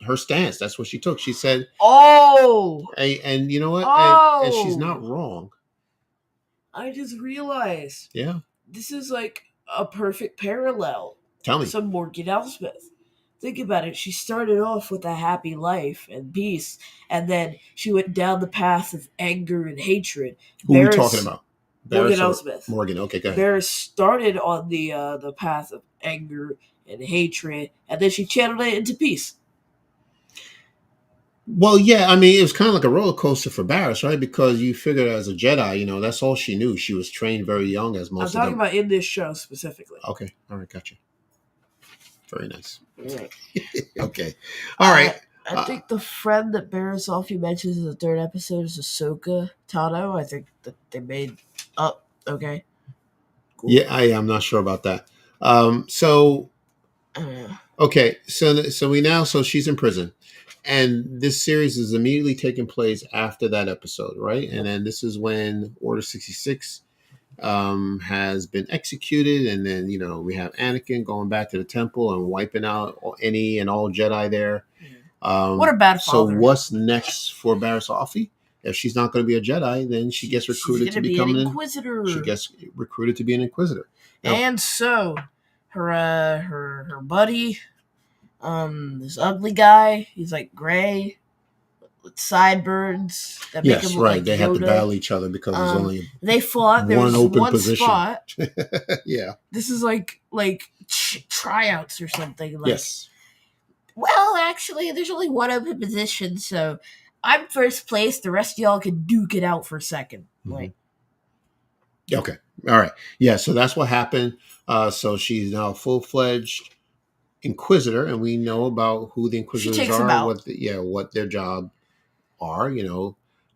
her stance. That's what she took. She said, "Oh, and you know what? And she's not wrong." I just realized. Yeah. This is like a perfect parallel. Tell me. To Morgan Elsbeth. Think about it. She started off with a happy life and peace, and then she went down the path of anger and hatred. Who are we talking about? Morgan Elsbeth. Morgan. Okay, go ahead. Barriss started on the path of anger and hatred, and then she channeled it into peace. Well, yeah, I mean, it was kind of like a roller coaster for Barriss, right? Because you figured as a Jedi, that's all she knew. She was trained very young, as most of them. I'm talking about in this show specifically. Okay, all right, gotcha. Very nice. Right. Okay, all right. I think the friend that Barriss Offee mentions in the third episode is Ahsoka Tano. I think that they made up. Okay. Cool. Yeah, I'm not sure about that. Okay, so she's in prison. And this series is immediately taking place after that episode, right? And then this is when Order 66 has been executed. And then, we have Anakin going back to the temple and wiping out any and all Jedi there. What a bad father. So what's next for Barriss Offee? If she's not going to be a Jedi, then she gets recruited to become an Inquisitor. She gets recruited to be an Inquisitor. Now, and so her buddy... this ugly guy, he's like gray with sideburns that make him look like they Yoda. Have to battle each other because there's only they fought. There was open one position. Spot. Yeah, this is like tryouts or something. Yes, well, actually, there's only one open position, so I'm first place. The rest of y'all can duke it out for second. Like, Okay. All right. Yeah. So that's what happened. So she's now a full-fledged Inquisitor, and we know about who the she Inquisitors takes him are, out. what their job are,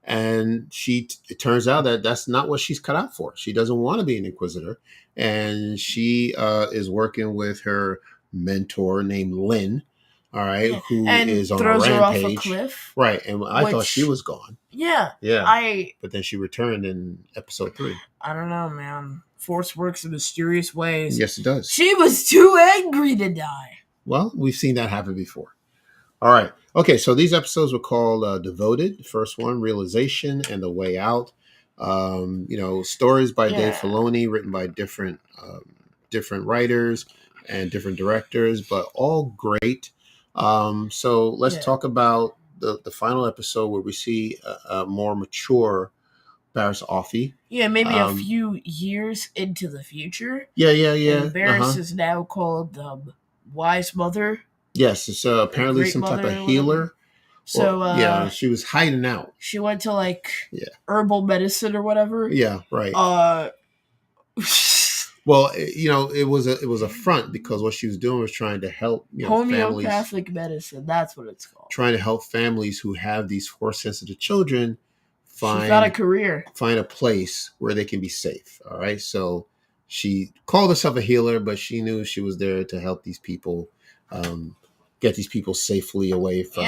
and it turns out that that's not what she's cut out for. She doesn't want to be an Inquisitor, and she is working with her mentor named Lynn, all right, Yeah, who and is on a throws her off a rampage. cliff. Right, and I thought she which- was gone. Yeah, Yeah. But then she returned in episode 3. I don't know, man. Force works in mysterious ways. Yes, it does. She was too angry to die. Well, we've seen that happen before. All right. Okay, so these episodes were called Devoted. The first one, Realization and The Way Out. Stories by Dave Filoni, written by different writers and different directors, but all great. So let's talk about the final episode where we see a more mature Barriss Offee. Yeah, maybe a few years into the future. Yeah. And Barriss is now called Wise Mother. Yes, it's apparently some type of healer. So she was hiding out. She went to herbal medicine or whatever. Yeah, right. Well, it was a front, because what she was doing was trying to help homeopathic families, medicine. That's what it's called. Trying to help families who have these force sensitive children she got a career, find a place where they can be safe. All right, so she called herself a healer, but she knew she was there to help these people, get these people safely away from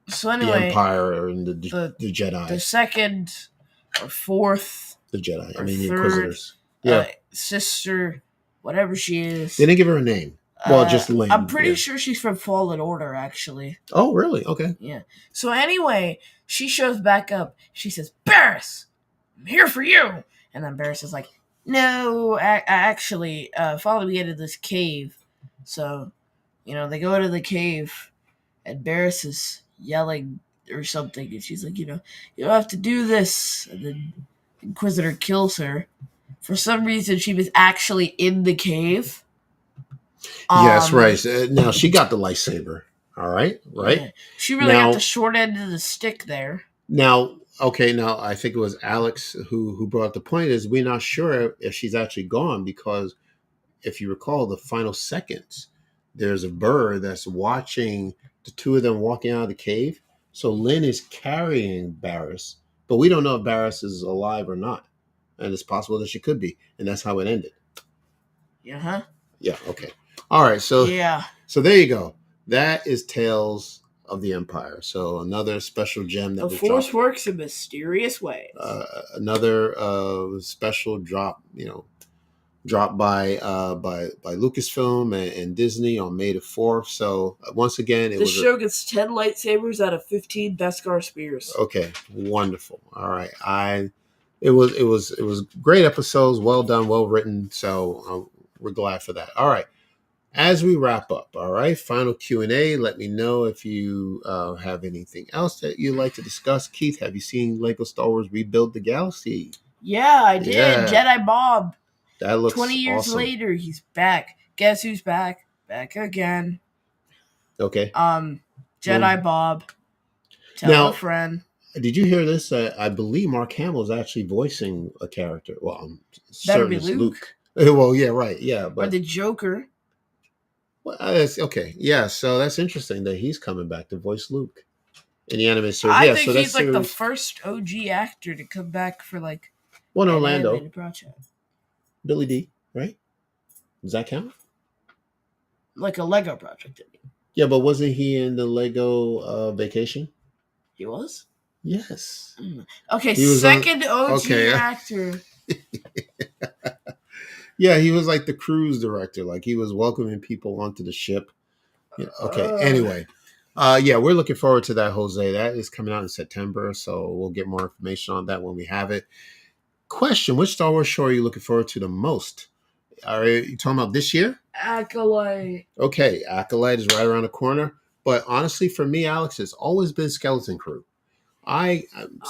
So anyway, the Empire and the Jedi. The second or fourth, the Jedi. The Inquisitors. Sister, whatever she is. They didn't give her a name. Well, just Lynn. I'm pretty sure she's from Fallen Order, actually. Oh, really? Okay. Yeah. So anyway, she shows back up. She says, "Barriss, I'm here for you." And then Barriss is like, "No, actually, follow me into this cave." So, they go into the cave, and Barriss is yelling or something, and she's like, "You don't have to do this." And then Inquisitor kills her. For some reason, she was actually in the cave. Yes, right. Now she got the lightsaber. All right, right. Yeah. She really got the short end of the stick there. Now, I think it was Alex who brought up the point is we're not sure if she's actually gone, because if you recall the final seconds, there's a bird that's watching the two of them walking out of the cave. So Lynn is carrying Barriss, but we don't know if Barriss is alive or not. And it's possible that she could be. And that's how it ended. Uh-huh. Yeah, okay. All right, so so there you go. That is Tales of the Empire. So another special gem that the Force works in mysterious ways. Another special drop, dropped by Lucasfilm and Disney on May the 4th. So once again, the show gets 10 lightsabers out of 15 Beskar spears. Okay, wonderful. All right, it was great episodes, well done, well written. So we're glad for that. All right. As we wrap up, all right, final Q&A. Let me know if you have anything else that you'd like to discuss. Keith, have you seen Lego Star Wars Rebuild the Galaxy? Yeah, I did. Yeah. Jedi Bob. That looks 20 years awesome. later, he's back. Guess who's back? Back again. Okay. Jedi Bob. Tell a friend. Did you hear this? I believe Mark Hamill is actually voicing a character. Well, I'm certain it's Luke. Well, yeah, right. Yeah. But, or the Joker. Well, okay. Yeah, so that's interesting that he's coming back to voice Luke in the animated series. I think he's like the first OG actor to come back for an Orlando animated project. Billy D, right? Does that count? Like a Lego project, I mean. Yeah, but wasn't he in the Lego Vacation? He was? Yes. Okay, second OG actor. Yeah, he was like the cruise director. Like he was welcoming people onto the ship. Yeah, okay. Anyway, we're looking forward to that, Jose. That is coming out in September, so we'll get more information on that when we have it. Question: which Star Wars show are you looking forward to the most? Are you talking about this year? Acolyte. Okay, Acolyte is right around the corner. But honestly, for me, Alex, it's always been Skeleton Crew. I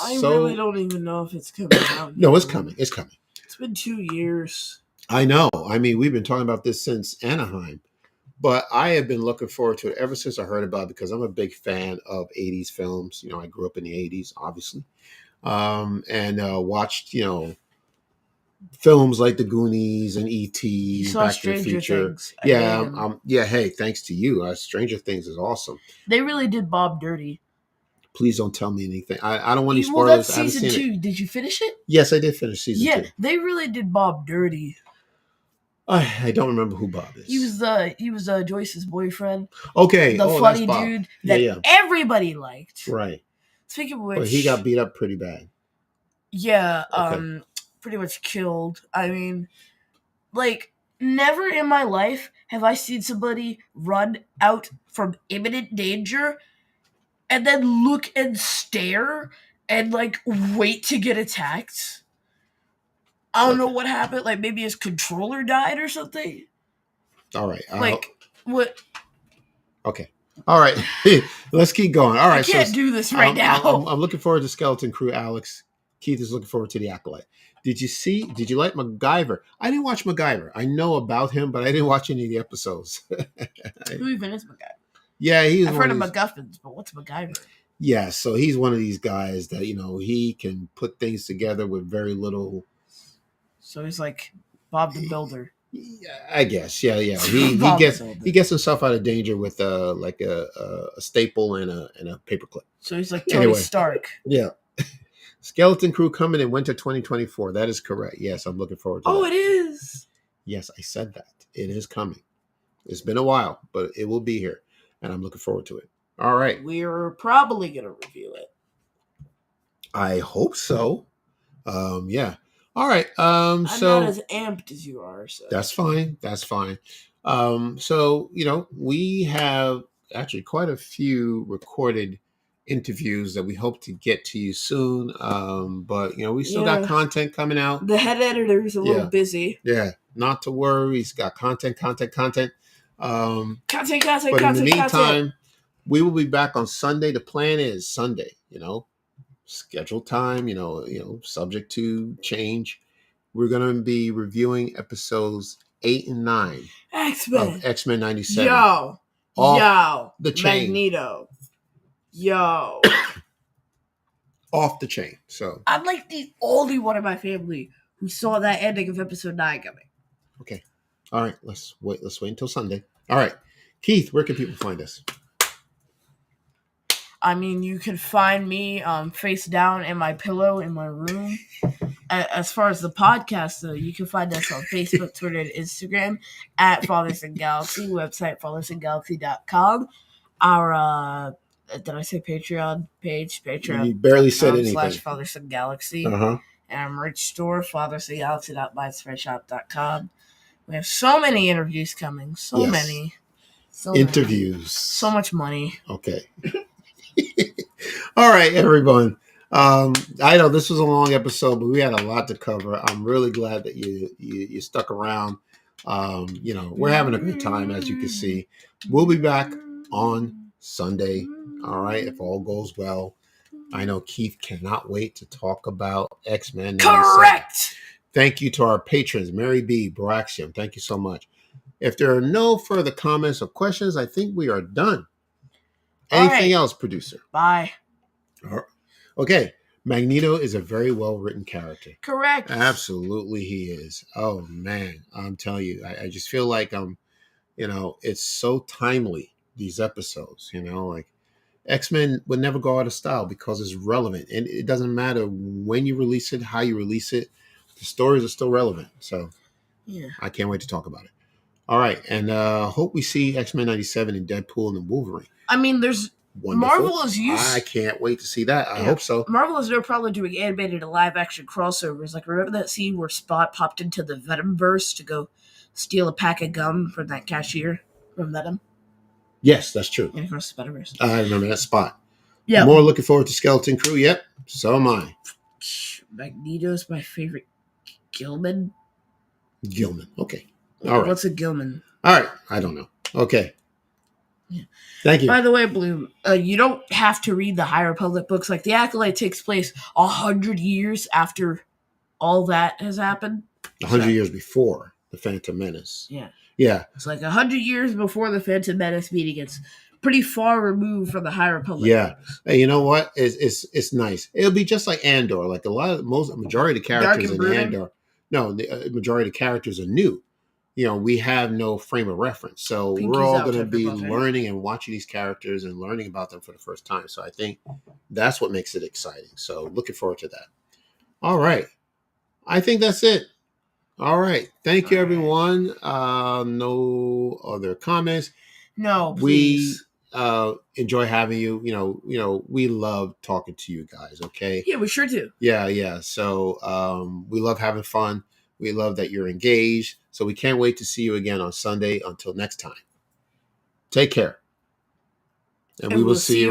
really don't even know if it's coming out. No, it's coming. It's coming. It's been 2 years. I know. I mean, we've been talking about this since Anaheim. But I have been looking forward to it ever since I heard about it because I'm a big fan of 80s films. I grew up in the 80s, obviously, and watched, films like The Goonies and You E.T., saw Back to the Stranger Future. Things. I hate Yeah, him. yeah. Hey, thanks to you. Stranger Things is awesome. They really did Bob dirty. Please don't tell me anything. I don't want any Well, that's spoilers. I haven't season seen it. 2. Did you finish it? Yes, I did finish season Yeah, 2. they really did Bob dirty. I don't remember who Bob is. He was Joyce's boyfriend. Okay. The Oh, that's funny Bob. dude Yeah, that yeah. everybody liked. Right. Speaking of But which, he got beat up pretty bad. Yeah, Okay. pretty much killed. I mean, like, never in my life have I seen somebody run out from imminent danger and then look and stare and, like, wait to get attacked. I don't know what happened. Like, maybe his controller died or something. All right. Like, what? Okay. All right. Let's keep going. All right. I can't do this right now. I'm looking forward to Skeleton Crew, Alex. Keith is looking forward to The Acolyte. Did you like MacGyver? I didn't watch MacGyver. I know about him, but I didn't watch any of the episodes. Who even is MacGyver? Yeah, I've heard of MacGuffins, but what's MacGyver? Yeah, so he's one of these guys that, he can put things together with very little. So he's like Bob the Builder. Yeah, I guess. Yeah. He gets himself out of danger with like a staple and a paperclip. So he's like Tony Stark. Yeah. Skeleton Crew coming in winter 2024. That is correct. Yes, I'm looking forward to that. Oh, it is. Yes, I said that. It is coming. It's been a while, but it will be here, and I'm looking forward to it. All right. We're probably going to review it. I hope so. Yeah. All right. I'm not as amped as you are. So. That's fine. That's fine. So, we have actually quite a few recorded interviews that we hope to get to you soon. But, we still got content coming out. The head editor is a little busy. Yeah. Not to worry. He's got content. Content. But in the meantime, we will be back on Sunday. The plan is Sunday, scheduled time, subject to change. We're going to be reviewing episodes 8 and 9 of X-Men 97. Yo. The chain. Magneto. Yo. Off the chain. So I'm like the only one in my family who saw that ending of episode 9 coming. Okay. All right. Let's wait until Sunday. All right. Keith, where can people find us? I mean, you can find me face down in my pillow in my room. As far as the podcast, though, you can find us on Facebook, Twitter, and Instagram at Fathers and Galaxy, website fathersandgalaxy.com. Our, did I say Patreon page? Patreon. You barely said anything. /Fathers and Galaxy. Uh-huh. And our merch store, fathersandgalaxy.myspreadshop.com. We have so many interviews coming. So many. Interviews. So much money. Okay. All right, everyone. I know this was a long episode, but we had a lot to cover. I'm really glad that you stuck around. We're having a good time, as you can see. We'll be back on Sunday. All right, if all goes well. I know Keith cannot wait to talk about X-Men 97. Correct. Thank you to our patrons, Mary B, Baraxium. Thank you so much. If there are no further comments or questions, I think we are done. Anything else, producer? Bye. Okay. Magneto is a very well-written character. Correct. Absolutely he is. Oh, man. I'm telling you, I just feel like it's so timely, these episodes, like X-Men would never go out of style because it's relevant. And it doesn't matter when you release it, how you release it. The stories are still relevant. So I can't wait to talk about it. All right. And hope we see X-Men 97 in Deadpool and Wolverine. I mean, there's wonderful. Marvel is used. I can't wait to see that. I hope so. Marvel is no problem doing animated and live action crossovers. Like, remember that scene where Spot popped into the Venomverse to go steal a pack of gum from that cashier from Venom? Yes, that's true. And across the Spider-Verse. I remember that spot. Yeah. More looking forward to Skeleton Crew. Yep. So am I. Magneto's my favorite. Gilman. Okay. All right. What's a Gilman? All right. I don't know. Okay. Yeah. Thank you. By the way, Bloom, you don't have to read the High Republic books. Like, the Acolyte takes place 100 years after all that has happened. 100 years before. The Phantom Menace. Yeah. Yeah. It's like 100 years before the Phantom Menace meeting. It's pretty far removed from the High Republic. Yeah. Things. Hey, you know what? It's nice. It'll be just like Andor. Like majority of the Dark characters and in brooding? Andor. No, the majority of the characters are new. We have no frame of reference. So we're Pinky's all out going to time for be buffet. learning and watching these characters and learning about them for the first time. So I think that's what makes it exciting. So looking forward to that. All right. I think that's it. All right. Thank you, All right. everyone. No other comments. No, We please. enjoy having you. We love talking to you guys. Okay. Yeah, we sure do. Yeah. So we love having fun. We love that you're engaged. So we can't wait to see you again on Sunday. Until next time. Take care. And we will see you